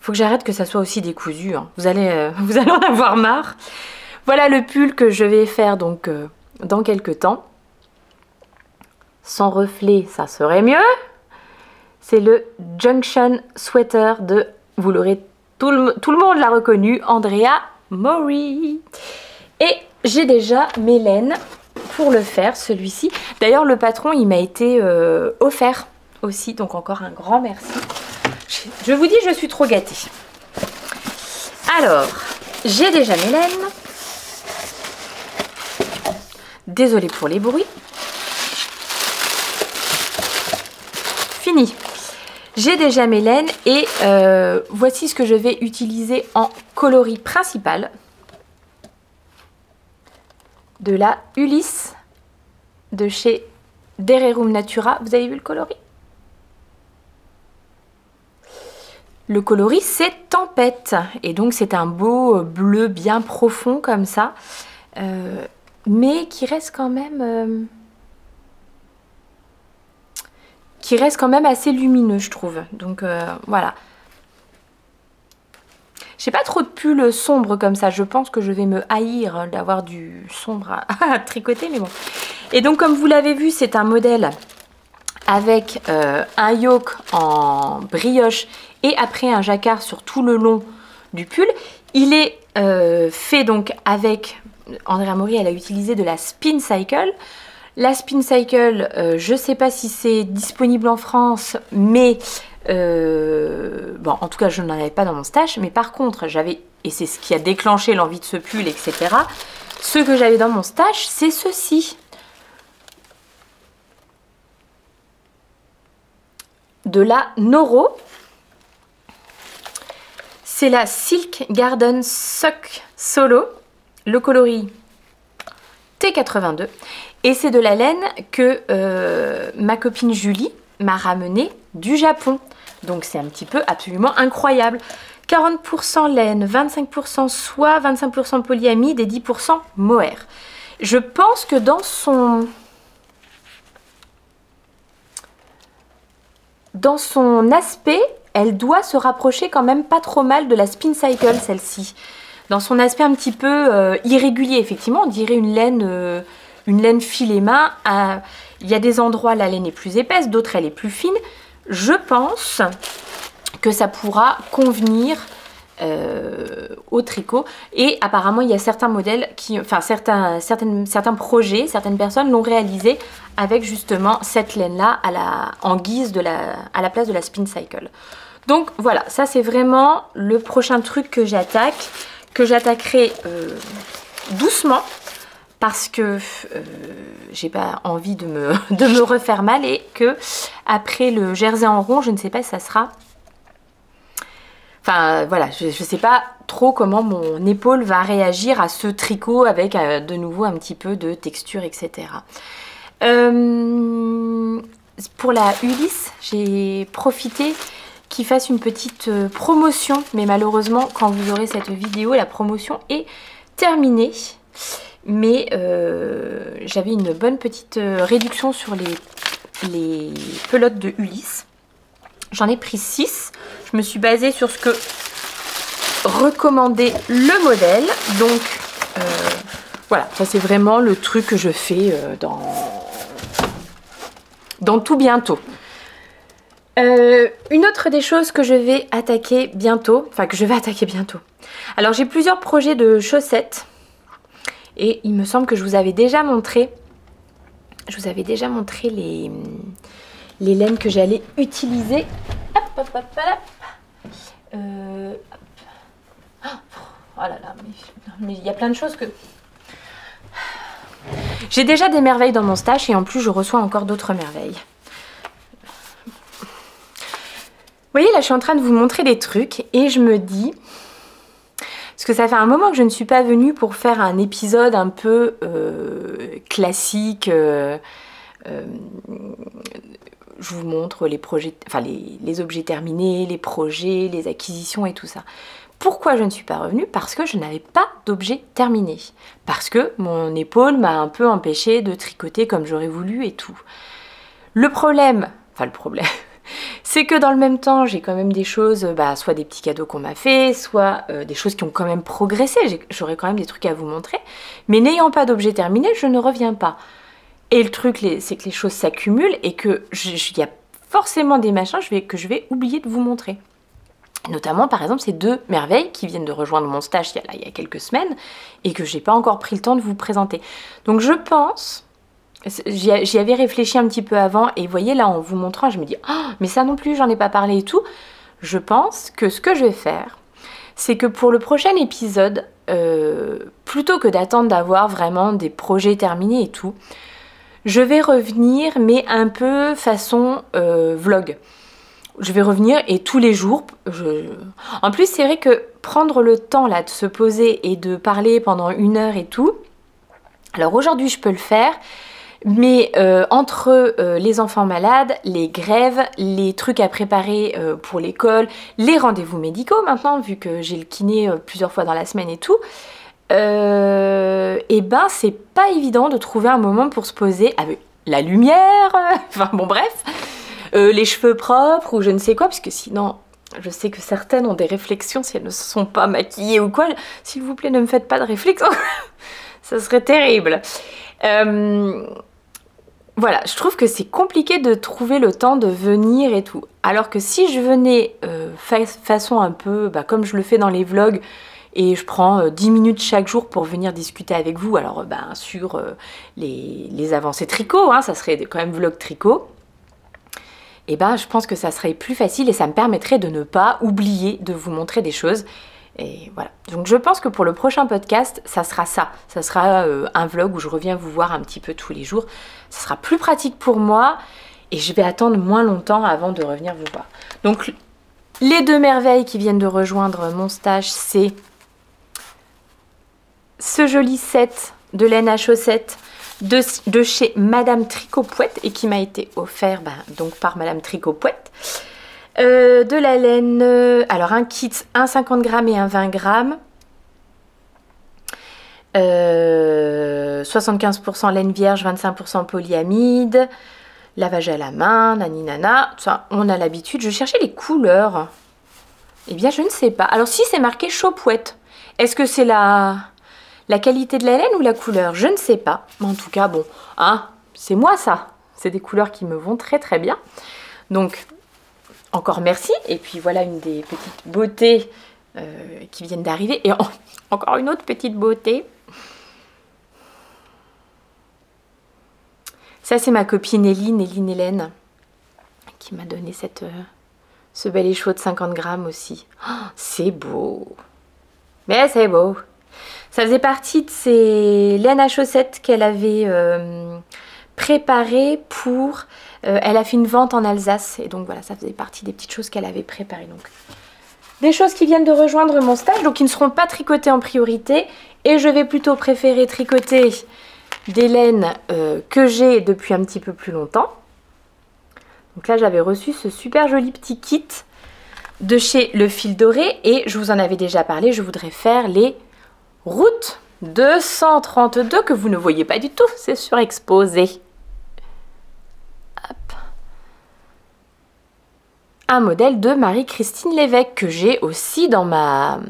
faut que j'arrête que ça soit aussi décousu, hein. Vous allez en avoir marre. Voilà le pull que je vais faire donc dans quelques temps. Sans reflet, ça serait mieux. C'est le Junction Sweater de, vous l'aurez, tout le monde l'a reconnu, Andrea Mori. Et j'ai déjà mes laines pour le faire, celui-ci. D'ailleurs, le patron, il m'a été offert aussi, donc encore un grand merci. Je vous dis, je suis trop gâtée. Alors, j'ai déjà mes laines. Désolée pour les bruits. Fini. J'ai déjà mes laines et voici ce que je vais utiliser en coloris principal. De la Ulysse de chez Dererum Natura. Vous avez vu le coloris? Le coloris, c'est Tempête. Et donc, c'est un beau bleu bien profond comme ça. Mais qui reste quand même... assez lumineux, je trouve. Donc, voilà. J'ai pas trop de pulls sombres comme ça. Je pense que je vais me haïr d'avoir du sombre à tricoter, mais bon. Et donc, comme vous l'avez vu, c'est un modèle avec un yoke en brioche et après un jacquard sur tout le long du pull. Il est fait donc avec... Andrea Mori, elle a utilisé de la Spin Cycle. La Spin Cycle, je sais pas si c'est disponible en France, mais... bon, en tout cas, je n'en avais pas dans mon stash, mais par contre, j'avais, et c'est ce qui a déclenché l'envie de ce pull, etc. Ce que j'avais dans mon stash, c'est ceci. De la Noro. C'est la Silk Garden Sock Solo, le coloris T82. Et c'est de la laine que ma copine Julie m'a ramené du Japon. Donc c'est un petit peu absolument incroyable. 40% laine, 25% soie, 25% polyamide et 10% mohair. Je pense que dans son aspect, elle doit se rapprocher quand même pas trop mal de la Spin Cycle, celle-ci. Dans son aspect un petit peu irrégulier, effectivement, on dirait une laine filet main. Il y a des endroits, la laine est plus épaisse, d'autres, elle est plus fine. Je pense que ça pourra convenir au tricot. Et apparemment, il y a certains modèles, certains projets, certaines personnes l'ont réalisé avec justement cette laine-là en guise à la place de la Spin Cycle. Donc voilà, ça c'est vraiment le prochain truc que j'attaquerai doucement. Parce que j'ai pas envie de me refaire mal et que après le jersey en rond, je ne sais pas si ça sera... Enfin voilà, je sais pas trop comment mon épaule va réagir à ce tricot avec de nouveau un petit peu de texture, etc. Pour la Ulysse, j'ai profité qu'il fasse une petite promotion. Mais malheureusement, quand vous aurez cette vidéo, la promotion est terminée. Mais j'avais une bonne petite réduction sur les pelotes de Ulysse. J'en ai pris 6. Je me suis basée sur ce que recommandait le modèle. Donc voilà, ça c'est vraiment le truc que je fais dans tout bientôt. Une autre des choses que je vais attaquer bientôt, Alors j'ai plusieurs projets de chaussettes. Et il me semble que je vous avais déjà montré les laines que j'allais utiliser. Hop, hop, hop, hop. Oh là là, mais il y a plein de choses que... J'ai déjà des merveilles dans mon stash et en plus je reçois encore d'autres merveilles. Vous voyez, là je suis en train de vous montrer des trucs et je me dis... Parce que ça fait un moment que je ne suis pas venue pour faire un épisode un peu classique. Je vous montre les projets, enfin les objets terminés, les projets, les acquisitions et tout ça. Pourquoi je ne suis pas revenue? Parce que je n'avais pas d'objet terminé. Parce que mon épaule m'a un peu empêchée de tricoter comme j'aurais voulu et tout. Le problème, c'est que dans le même temps, j'ai quand même des choses, soit des petits cadeaux qu'on m'a fait, soit des choses qui ont quand même progressé. J'aurais quand même des trucs à vous montrer. Mais n'ayant pas d'objet terminé, je ne reviens pas. Et le truc, c'est que les choses s'accumulent et qu'il y a forcément des machins que je vais oublier de vous montrer. Notamment, par exemple, ces deux merveilles qui viennent de rejoindre mon stash il y a quelques semaines et que j'ai pas encore pris le temps de vous présenter. Donc je pense... J'y avais réfléchi un petit peu avant et vous voyez là en vous montrant je me dis oh, mais ça non plus j'en ai pas parlé et tout. Je pense que ce que je vais faire c'est que pour le prochain épisode plutôt que d'attendre d'avoir vraiment des projets terminés et tout, je vais revenir mais un peu façon vlog. Je vais revenir et tous les jours en plus c'est vrai que prendre le temps là de se poser et de parler pendant 1 heure et tout, alors aujourd'hui je peux le faire. Mais entre les enfants malades, les grèves, les trucs à préparer pour l'école, les rendez-vous médicaux maintenant, vu que j'ai le kiné plusieurs fois dans la semaine et tout, et ben c'est pas évident de trouver un moment pour se poser avec la lumière, enfin bon bref, les cheveux propres ou je ne sais quoi, parce que sinon Je sais que certaines ont des réflexions si elles ne se sont pas maquillées ou quoi. S'il vous plaît, ne me faites pas de réflexions. Ça serait terrible. Voilà, je trouve que c'est compliqué de trouver le temps de venir et tout. Alors que si je venais façon un peu comme je le fais dans les vlogs, et je prends 10 minutes chaque jour pour venir discuter avec vous, alors sur les avancées tricot, hein, ça serait quand même vlog tricot, et je pense que ça serait plus facile et ça me permettrait de ne pas oublier de vous montrer des choses. Et voilà, donc je pense que pour le prochain podcast, ça sera ça. Ça sera un vlog où je reviens vous voir un petit peu tous les jours. Ça sera plus pratique pour moi et je vais attendre moins longtemps avant de revenir vous voir. Donc les deux merveilles qui viennent de rejoindre mon stage, c'est ce joli set de laine à chaussettes de chez Madame Tricot-Pouette et qui m'a été offert donc par Madame Tricot-Pouette. De la laine, alors un kit, un 50 grammes et un 20 grammes. 75% laine vierge, 25% polyamide. Lavage à la main, naninana. Ça, on a l'habitude. Je cherchais les couleurs. Eh bien, je ne sais pas. Alors, si c'est marqué Chaud-Pouette, est-ce que c'est la qualité de la laine ou la couleur? Je ne sais pas. Mais en tout cas, bon, hein, c'est moi ça. C'est des couleurs qui me vont très très bien. Donc, encore merci. Et puis voilà une des petites beautés qui viennent d'arriver. Et encore une autre petite beauté. Ça, c'est ma copine Hélène Hélène, qui m'a donné ce bel écheveau de 50 grammes aussi. Oh, c'est beau. Mais c'est beau. Ça faisait partie de ces laines à chaussettes qu'elle avait préparées pour... elle a fait une vente en Alsace. Et donc voilà, ça faisait partie des petites choses qu'elle avait préparées. Donc, des choses qui viennent de rejoindre mon stage, donc qui ne seront pas tricotées en priorité. Et je vais plutôt préférer tricoter des laines que j'ai depuis un petit peu plus longtemps. Donc là, j'avais reçu ce super joli petit kit de chez Le Fil Doré. Et je vous en avais déjà parlé, je voudrais faire les routes 232 que vous ne voyez pas du tout, c'est surexposé. Hop. Un modèle de Marie-Christine Lévesque que j'ai aussi dans ma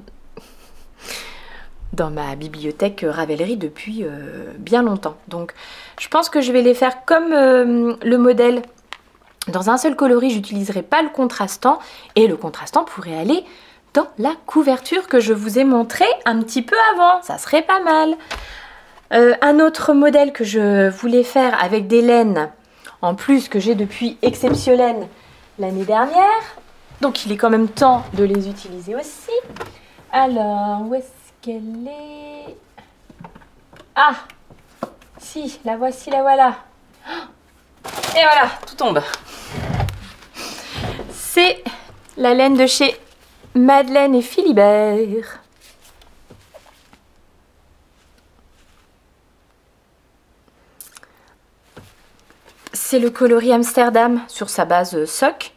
bibliothèque Ravelry depuis bien longtemps. Donc je pense que je vais les faire comme le modèle dans un seul coloris. J'utiliserai pas le contrastant et le contrastant pourrait aller dans la couverture que je vous ai montré un petit peu avant. Ça serait pas mal. Un autre modèle que je voulais faire avec des laines en plus que j'ai depuis Exceptiolaine l'année dernière. Donc il est quand même temps de les utiliser aussi. Alors, où est-ce qu'elle est? Ah, si, la voici, la voilà. Et voilà, tout tombe. C'est la laine de chez Madeleine et Philibert. C'est le coloris Amsterdam sur sa base soc.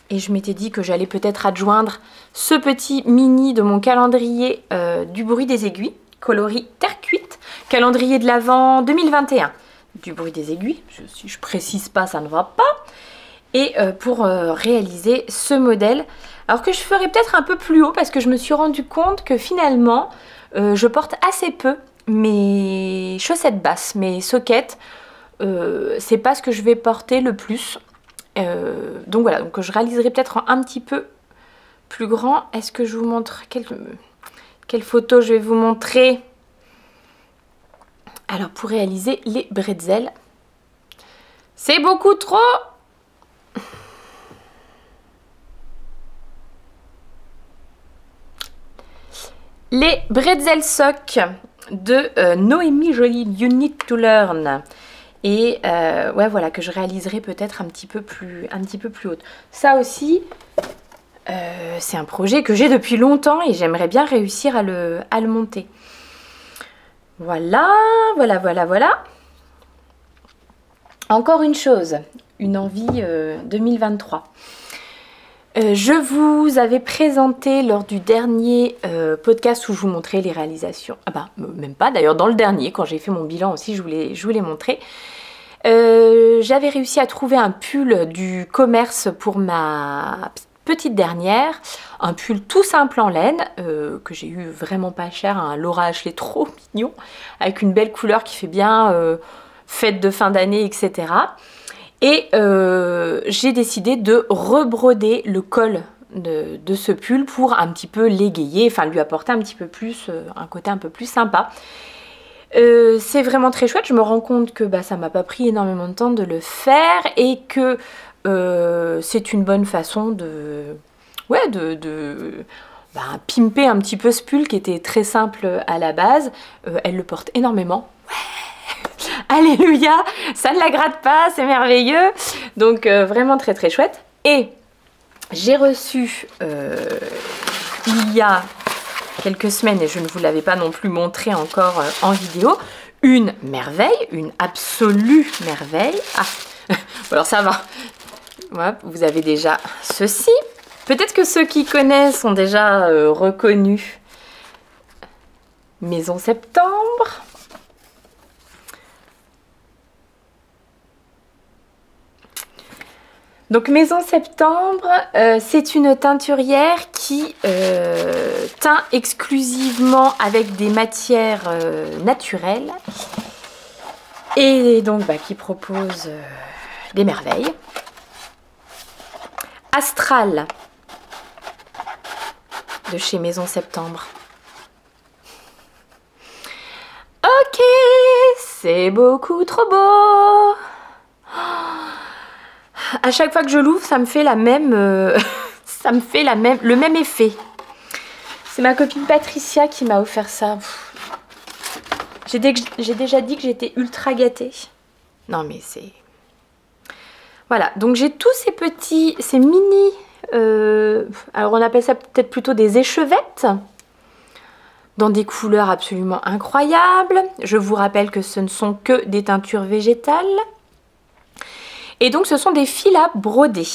Et je m'étais dit que j'allais peut-être adjoindre ce petit mini de mon calendrier du bruit des aiguilles, coloris terre cuite, calendrier de l'Avent 2021 du bruit des aiguilles. Si je précise pas, ça ne va pas. Et pour réaliser ce modèle, alors que je ferai peut-être un peu plus haut parce que je me suis rendu compte que finalement, je porte assez peu mes chaussettes basses, mes soquettes. C'est pas ce que je vais porter le plus. Donc voilà, donc je réaliserai peut-être un petit peu plus grand. Est-ce que je vous montre quelle photo je vais vous montrer? Alors pour réaliser les bretzels, c'est beaucoup trop. Les bretzel sock de Noémie Jolie, You Need to Learn. Et ouais, voilà, que je réaliserai peut-être un petit peu plus haute. Ça aussi, c'est un projet que j'ai depuis longtemps et j'aimerais bien réussir à le monter. Voilà, voilà, voilà, voilà. Encore une chose, une envie 2023. Je vous avais présenté lors du dernier podcast où je vous montrais les réalisations. Ah bah, même pas d'ailleurs, dans le dernier, quand j'ai fait mon bilan aussi, je vous l'ai montré. J'avais réussi à trouver un pull du commerce pour ma petite dernière, un pull tout simple en laine, que j'ai eu vraiment pas cher, un Laura Ashley trop mignon, avec une belle couleur qui fait bien fête de fin d'année, etc. Et j'ai décidé de rebroder le col de ce pull pour un petit peu l'égayer, enfin lui apporter un petit peu plus, un côté un peu plus sympa. C'est vraiment très chouette, je me rends compte que ça m'a pas pris énormément de temps de le faire et que c'est une bonne façon de pimper un petit peu ce pull qui était très simple à la base. Elle le porte énormément. Ouais. Alléluia, ça ne la gratte pas, c'est merveilleux. Donc vraiment très très chouette. Et j'ai reçu il y a quelques semaines, et je ne vous l'avais pas non plus montré encore en vidéo, une merveille, une absolue merveille. Ah, alors ça va. Voilà, vous avez déjà ceci. Peut-être que ceux qui connaissent ont déjà reconnu Maison Septembre. Donc Maison Septembre, c'est une teinturière qui teint exclusivement avec des matières naturelles et donc qui propose des merveilles. Astral de chez Maison Septembre. Ok, c'est beaucoup trop beau. À chaque fois que je l'ouvre, ça me fait la même, le même effet. C'est ma copine Patricia qui m'a offert ça. J'ai déjà dit que j'étais ultra gâtée. Non mais c'est... Voilà, donc j'ai tous ces mini... alors on appelle ça peut-être plutôt des échevettes. Dans des couleurs absolument incroyables. Je vous rappelle que ce ne sont que des teintures végétales. Et donc ce sont des fils à broder.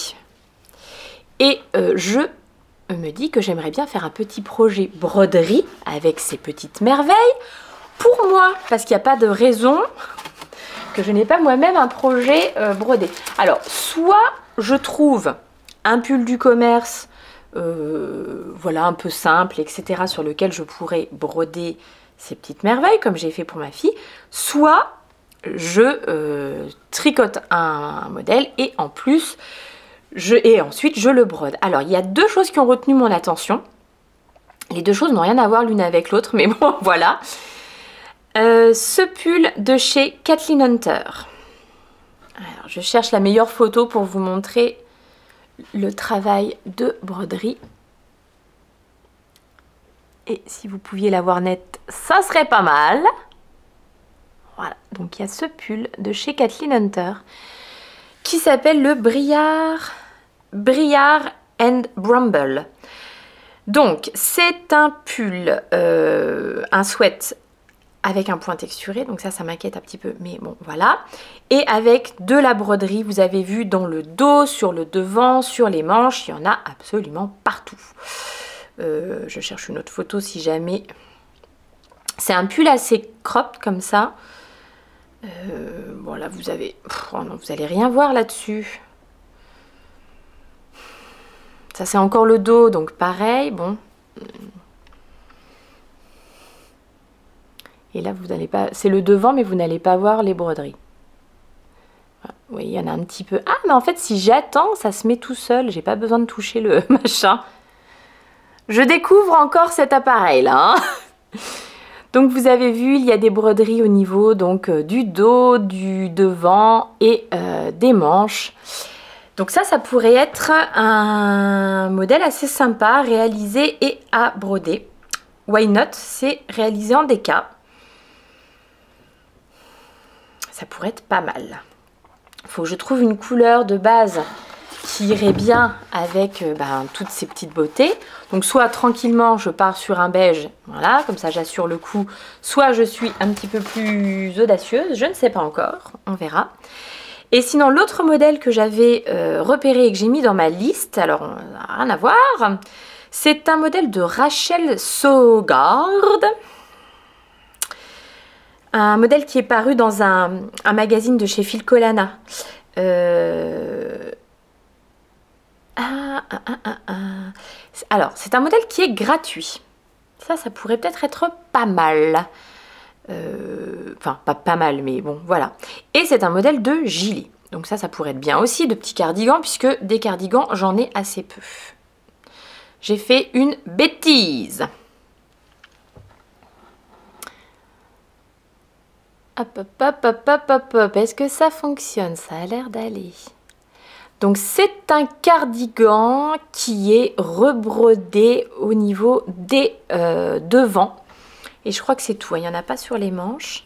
Et je me dis que j'aimerais bien faire un petit projet broderie avec ces petites merveilles pour moi. Parce qu'il n'y a pas de raison que je n'ai pas moi-même un projet brodé. Alors, soit je trouve un pull du commerce, voilà, un peu simple, etc. sur lequel je pourrais broder ces petites merveilles comme j'ai fait pour ma fille. Soit je tricote un modèle et en plus ensuite je le brode. Alors il y a deux choses qui ont retenu mon attention. Les deux choses n'ont rien à voir l'une avec l'autre, mais bon voilà. Ce pull de chez Kathleen Hunter. Alors je cherche la meilleure photo pour vous montrer le travail de broderie. Et si vous pouviez la voir nette, ça serait pas mal. Voilà, donc il y a ce pull de chez Kathleen Hunter qui s'appelle le Briar and Bramble. Donc c'est un pull, un sweat avec un point texturé, donc ça m'inquiète un petit peu, mais bon voilà. Et avec de la broderie, vous avez vu dans le dos, sur le devant, sur les manches, il y en a absolument partout. Je cherche une autre photo si jamais. C'est un pull assez cropped comme ça. Bon là vous avez... Oh non, vous allez rien voir là-dessus. Ça c'est encore le dos, donc pareil, bon. Et là vous n'allez pas... C'est le devant, mais vous n'allez pas voir les broderies. Oui, il y en a un petit peu... Ah, mais en fait, si j'attends, ça se met tout seul. J'ai pas besoin de toucher le machin. Je découvre encore cet appareil là. Hein. Donc vous avez vu, il y a des broderies au niveau donc du dos, du devant et des manches. Donc ça pourrait être un modèle assez sympa, réalisé et à broder. Why not? C'est réalisé en déca. Ça pourrait être pas mal. Il faut que je trouve une couleur de base qui irait bien avec toutes ces petites beautés. Donc soit tranquillement je pars sur un beige, voilà, comme ça j'assure le coup, soit je suis un petit peu plus audacieuse, je ne sais pas encore, on verra. Et sinon l'autre modèle que j'avais repéré et que j'ai mis dans ma liste, alors on n'a rien à voir, c'est un modèle de Rachel Sogard. Un modèle qui est paru dans un magazine de chez Phil Colana. Alors, c'est un modèle qui est gratuit. Ça pourrait peut-être être pas mal. Enfin, pas mal, mais bon, voilà. Et c'est un modèle de gilet. Donc ça pourrait être bien aussi, de petits cardigans, puisque des cardigans, j'en ai assez peu. J'ai fait une bêtise. Hop, hop, hop, hop, hop, hop, hop. Est-ce que ça fonctionne? Ça a l'air d'aller. Donc c'est un cardigan qui est rebrodé au niveau des devants. Et je crois que c'est tout. Il n'y en a pas sur les manches.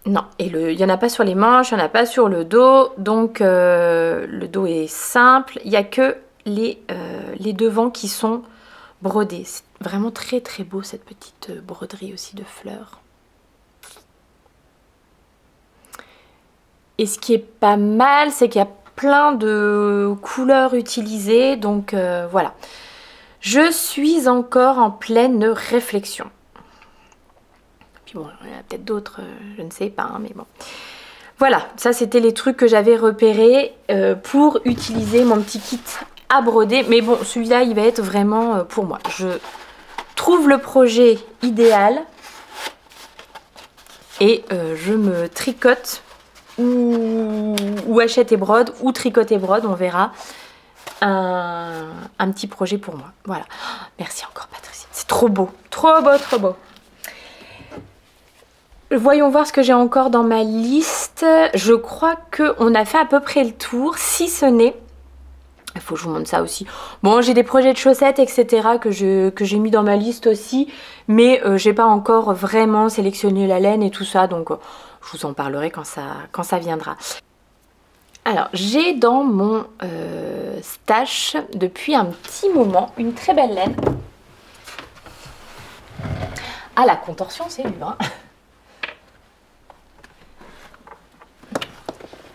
Non, et il n'y en a pas sur les manches, il n'y en a pas sur le dos. Donc le dos est simple. Il n'y a que les devants qui sont brodés. C'est vraiment très très beau cette petite broderie aussi de fleurs. Et ce qui est pas mal, c'est qu'il y a plein de couleurs utilisées. Donc voilà. Je suis encore en pleine réflexion. Puis bon, il y en a peut-être d'autres, je ne sais pas, hein, mais bon. Voilà, ça c'était les trucs que j'avais repérés pour utiliser mon petit kit à broder. Mais bon, celui-là, il va être vraiment pour moi. Je trouve le projet idéal et je me tricote ou achète et brode ou tricote et brode, on verra. Un petit projet pour moi. Voilà. Merci encore Patricia. C'est trop beau. Trop beau, trop beau. Voyons voir ce que j'ai encore dans ma liste. Je crois qu'on a fait à peu près le tour. Si ce n'est... Il faut que je vous montre ça aussi. Bon, j'ai des projets de chaussettes, etc. que j'ai mis dans ma liste aussi. Mais j'ai pas encore vraiment sélectionné la laine et tout ça. Donc, je vous en parlerai quand ça viendra. Alors, j'ai dans mon stash depuis un petit moment une très belle laine. Ah, la contorsion, c'est lui, hein.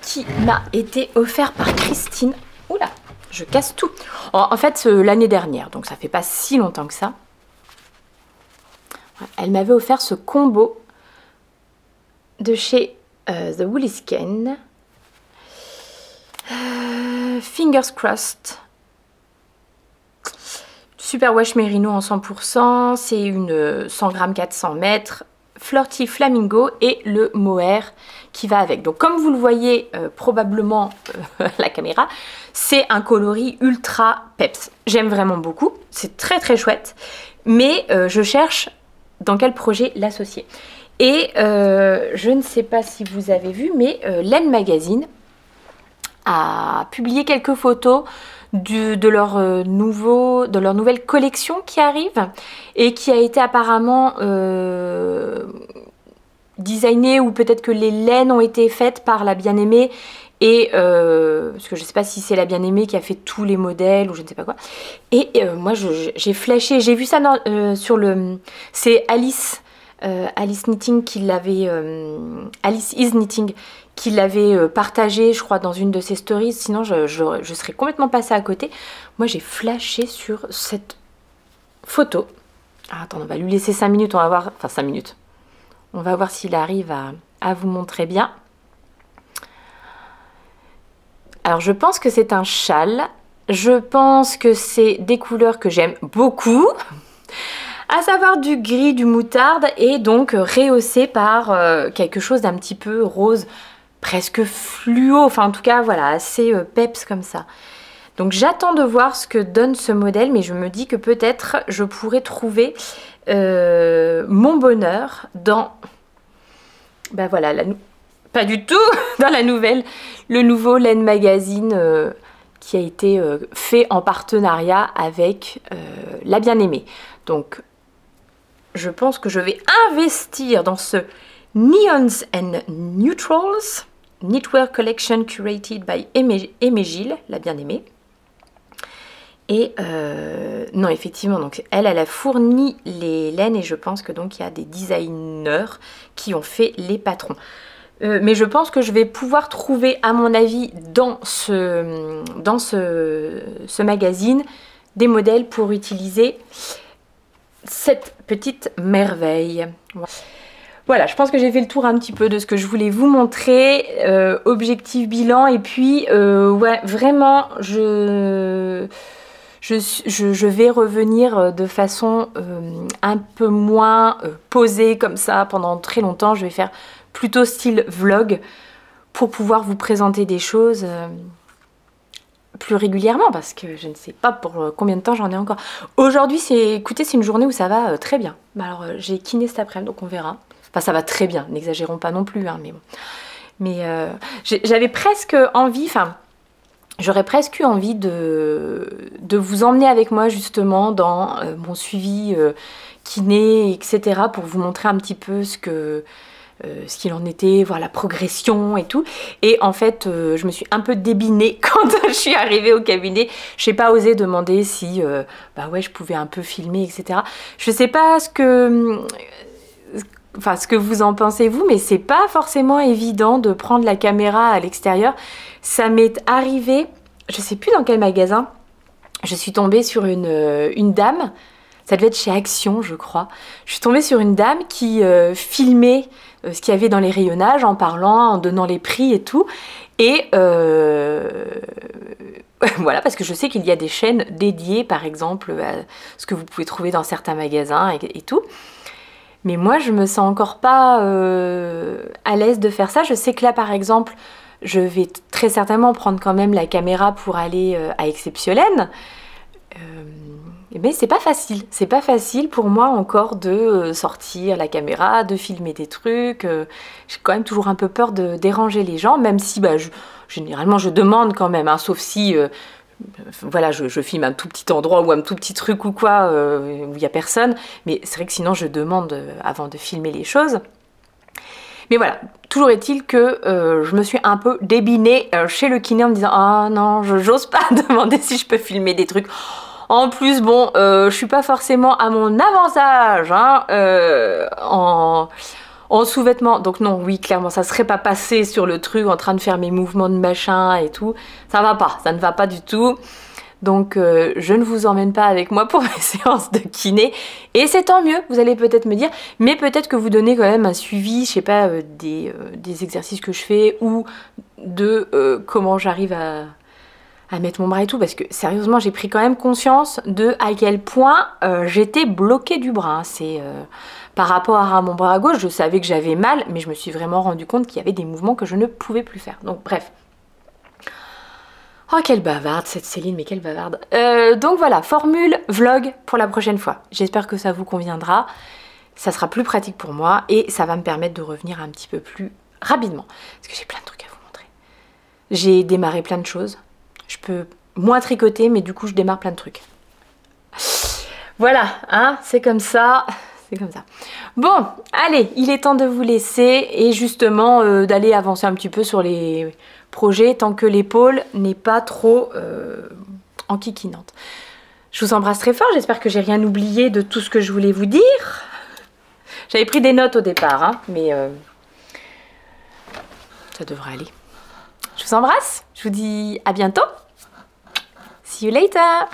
Qui m'a été offert par Christine. Oula, je casse tout. En fait, l'année dernière, donc ça fait pas si longtemps que ça. Elle m'avait offert ce combo de chez The Woolly Skein. Fingers Crossed. Super wash mérino en 100%. C'est une 100 g 400 mètres. Flirty Flamingo et le mohair qui va avec. Donc comme vous le voyez probablement à la caméra, c'est un coloris ultra peps. J'aime vraiment beaucoup, c'est très très chouette, mais je cherche dans quel projet l'associer. Et je ne sais pas si vous avez vu, mais Laine Magazine a publié quelques photos de leur nouvelle collection qui arrive et qui a été apparemment designée, ou peut-être que les laines ont été faites par la bien-aimée, et parce que je ne sais pas si c'est la bien-aimée qui a fait tous les modèles ou je ne sais pas quoi. Et moi j'ai flashé, j'ai vu ça sur le... C'est Alice Knitting qui l'avait... Alice is Knitting qui l'avait partagé, je crois, dans une de ses stories. Sinon, je serais complètement passée à côté. Moi, j'ai flashé sur cette photo. Ah, attends, on va lui laisser 5 minutes. On va voir... Enfin, 5 minutes. On va voir s'il arrive à vous montrer bien. Alors, je pense que c'est un châle. Je pense que c'est des couleurs que j'aime beaucoup. À savoir du gris, du moutarde, et donc rehaussé par quelque chose d'un petit peu rose, presque fluo, enfin en tout cas voilà, assez peps comme ça. Donc j'attends de voir ce que donne ce modèle, mais je me dis que peut-être je pourrais trouver mon bonheur dans, ben voilà, pas du tout dans le nouveau Laine Magazine qui a été fait en partenariat avec la bien-aimée. Donc je pense que je vais investir dans ce Neons and Neutrals Knitwear Collection Curated by Aimée Gilles, la bien-aimée. Et non, effectivement, donc elle a fourni les laines, et je pense que donc il y a des designers qui ont fait les patrons. Mais je pense que je vais pouvoir trouver, à mon avis, dans ce magazine, des modèles pour utiliser cette petite merveille. Voilà, je pense que j'ai fait le tour un petit peu de ce que je voulais vous montrer. Objectif bilan, et puis ouais, vraiment, je vais revenir de façon un peu moins posée comme ça pendant très longtemps. Je vais faire plutôt style vlog pour pouvoir vous présenter des choses plus régulièrement, parce que je ne sais pas pour combien de temps j'en ai encore. Aujourd'hui, écoutez, c'est une journée où ça va très bien. Alors j'ai kiné cet après-midi, donc on verra. Enfin, ça va très bien, n'exagérons pas non plus, hein, mais bon. Mais j'avais presque envie, enfin, j'aurais presque eu envie de vous emmener avec moi justement dans mon suivi kiné, etc. pour vous montrer un petit peu ce qu'il en était, voir la progression et tout. Et en fait, je me suis un peu débinée quand je suis arrivée au cabinet. Je n'ai pas osé demander si bah ouais, je pouvais un peu filmer, etc. Je sais pas ce que vous en pensez vous, mais c'est pas forcément évident de prendre la caméra à l'extérieur. Ça m'est arrivé, je sais plus dans quel magasin, je suis tombée sur une dame, ça devait être chez Action je crois, je suis tombée sur une dame qui filmait ce qu'il y avait dans les rayonnages en parlant, en donnant les prix et tout, et voilà, parce que je sais qu'il y a des chaînes dédiées par exemple à ce que vous pouvez trouver dans certains magasins et tout. Mais moi, je me sens encore pas à l'aise de faire ça. Je sais que là, par exemple, je vais très certainement prendre quand même la caméra pour aller à Exceptionnel. Mais c'est pas facile. C'est pas facile pour moi encore de sortir la caméra, de filmer des trucs. J'ai quand même toujours un peu peur de déranger les gens, même si bah, généralement je demande quand même, hein, sauf si... voilà, je filme un tout petit endroit ou un tout petit truc ou quoi, où il n'y a personne, mais c'est vrai que sinon je demande avant de filmer les choses. Mais voilà, toujours est-il que je me suis un peu débinée chez le kiné en me disant « Ah non, j'ose pas demander si je peux filmer des trucs ». En plus, bon, je suis pas forcément à mon avant-âge, hein, en sous-vêtements, donc non, oui, clairement, ça serait pas passé sur le truc en train de faire mes mouvements de machin et tout. Ça va pas, ça ne va pas du tout. Donc, je ne vous emmène pas avec moi pour mes séances de kiné. Et c'est tant mieux, vous allez peut-être me dire. Mais peut-être que vous donnez quand même un suivi, je sais pas, des exercices que je fais ou de comment j'arrive à mettre mon bras et tout, parce que sérieusement j'ai pris quand même conscience de à quel point j'étais bloquée du bras. C'est par rapport à mon bras gauche, je savais que j'avais mal, mais je me suis vraiment rendu compte qu'il y avait des mouvements que je ne pouvais plus faire. Donc bref. Oh quelle bavarde cette Céline, mais quelle bavarde. Donc voilà, formule vlog pour la prochaine fois. J'espère que ça vous conviendra. Ça sera plus pratique pour moi et ça va me permettre de revenir un petit peu plus rapidement. Parce que j'ai plein de trucs à vous montrer. J'ai démarré plein de choses. Je peux moins tricoter, mais du coup, je démarre plein de trucs. Voilà, hein, c'est comme ça. C'est comme ça. Bon, allez, il est temps de vous laisser et justement d'aller avancer un petit peu sur les projets tant que l'épaule n'est pas trop enquiquinante. Je vous embrasse très fort. J'espère que j'ai rien oublié de tout ce que je voulais vous dire. J'avais pris des notes au départ, hein, mais ça devrait aller. Je vous embrasse, je vous dis à bientôt. See you later.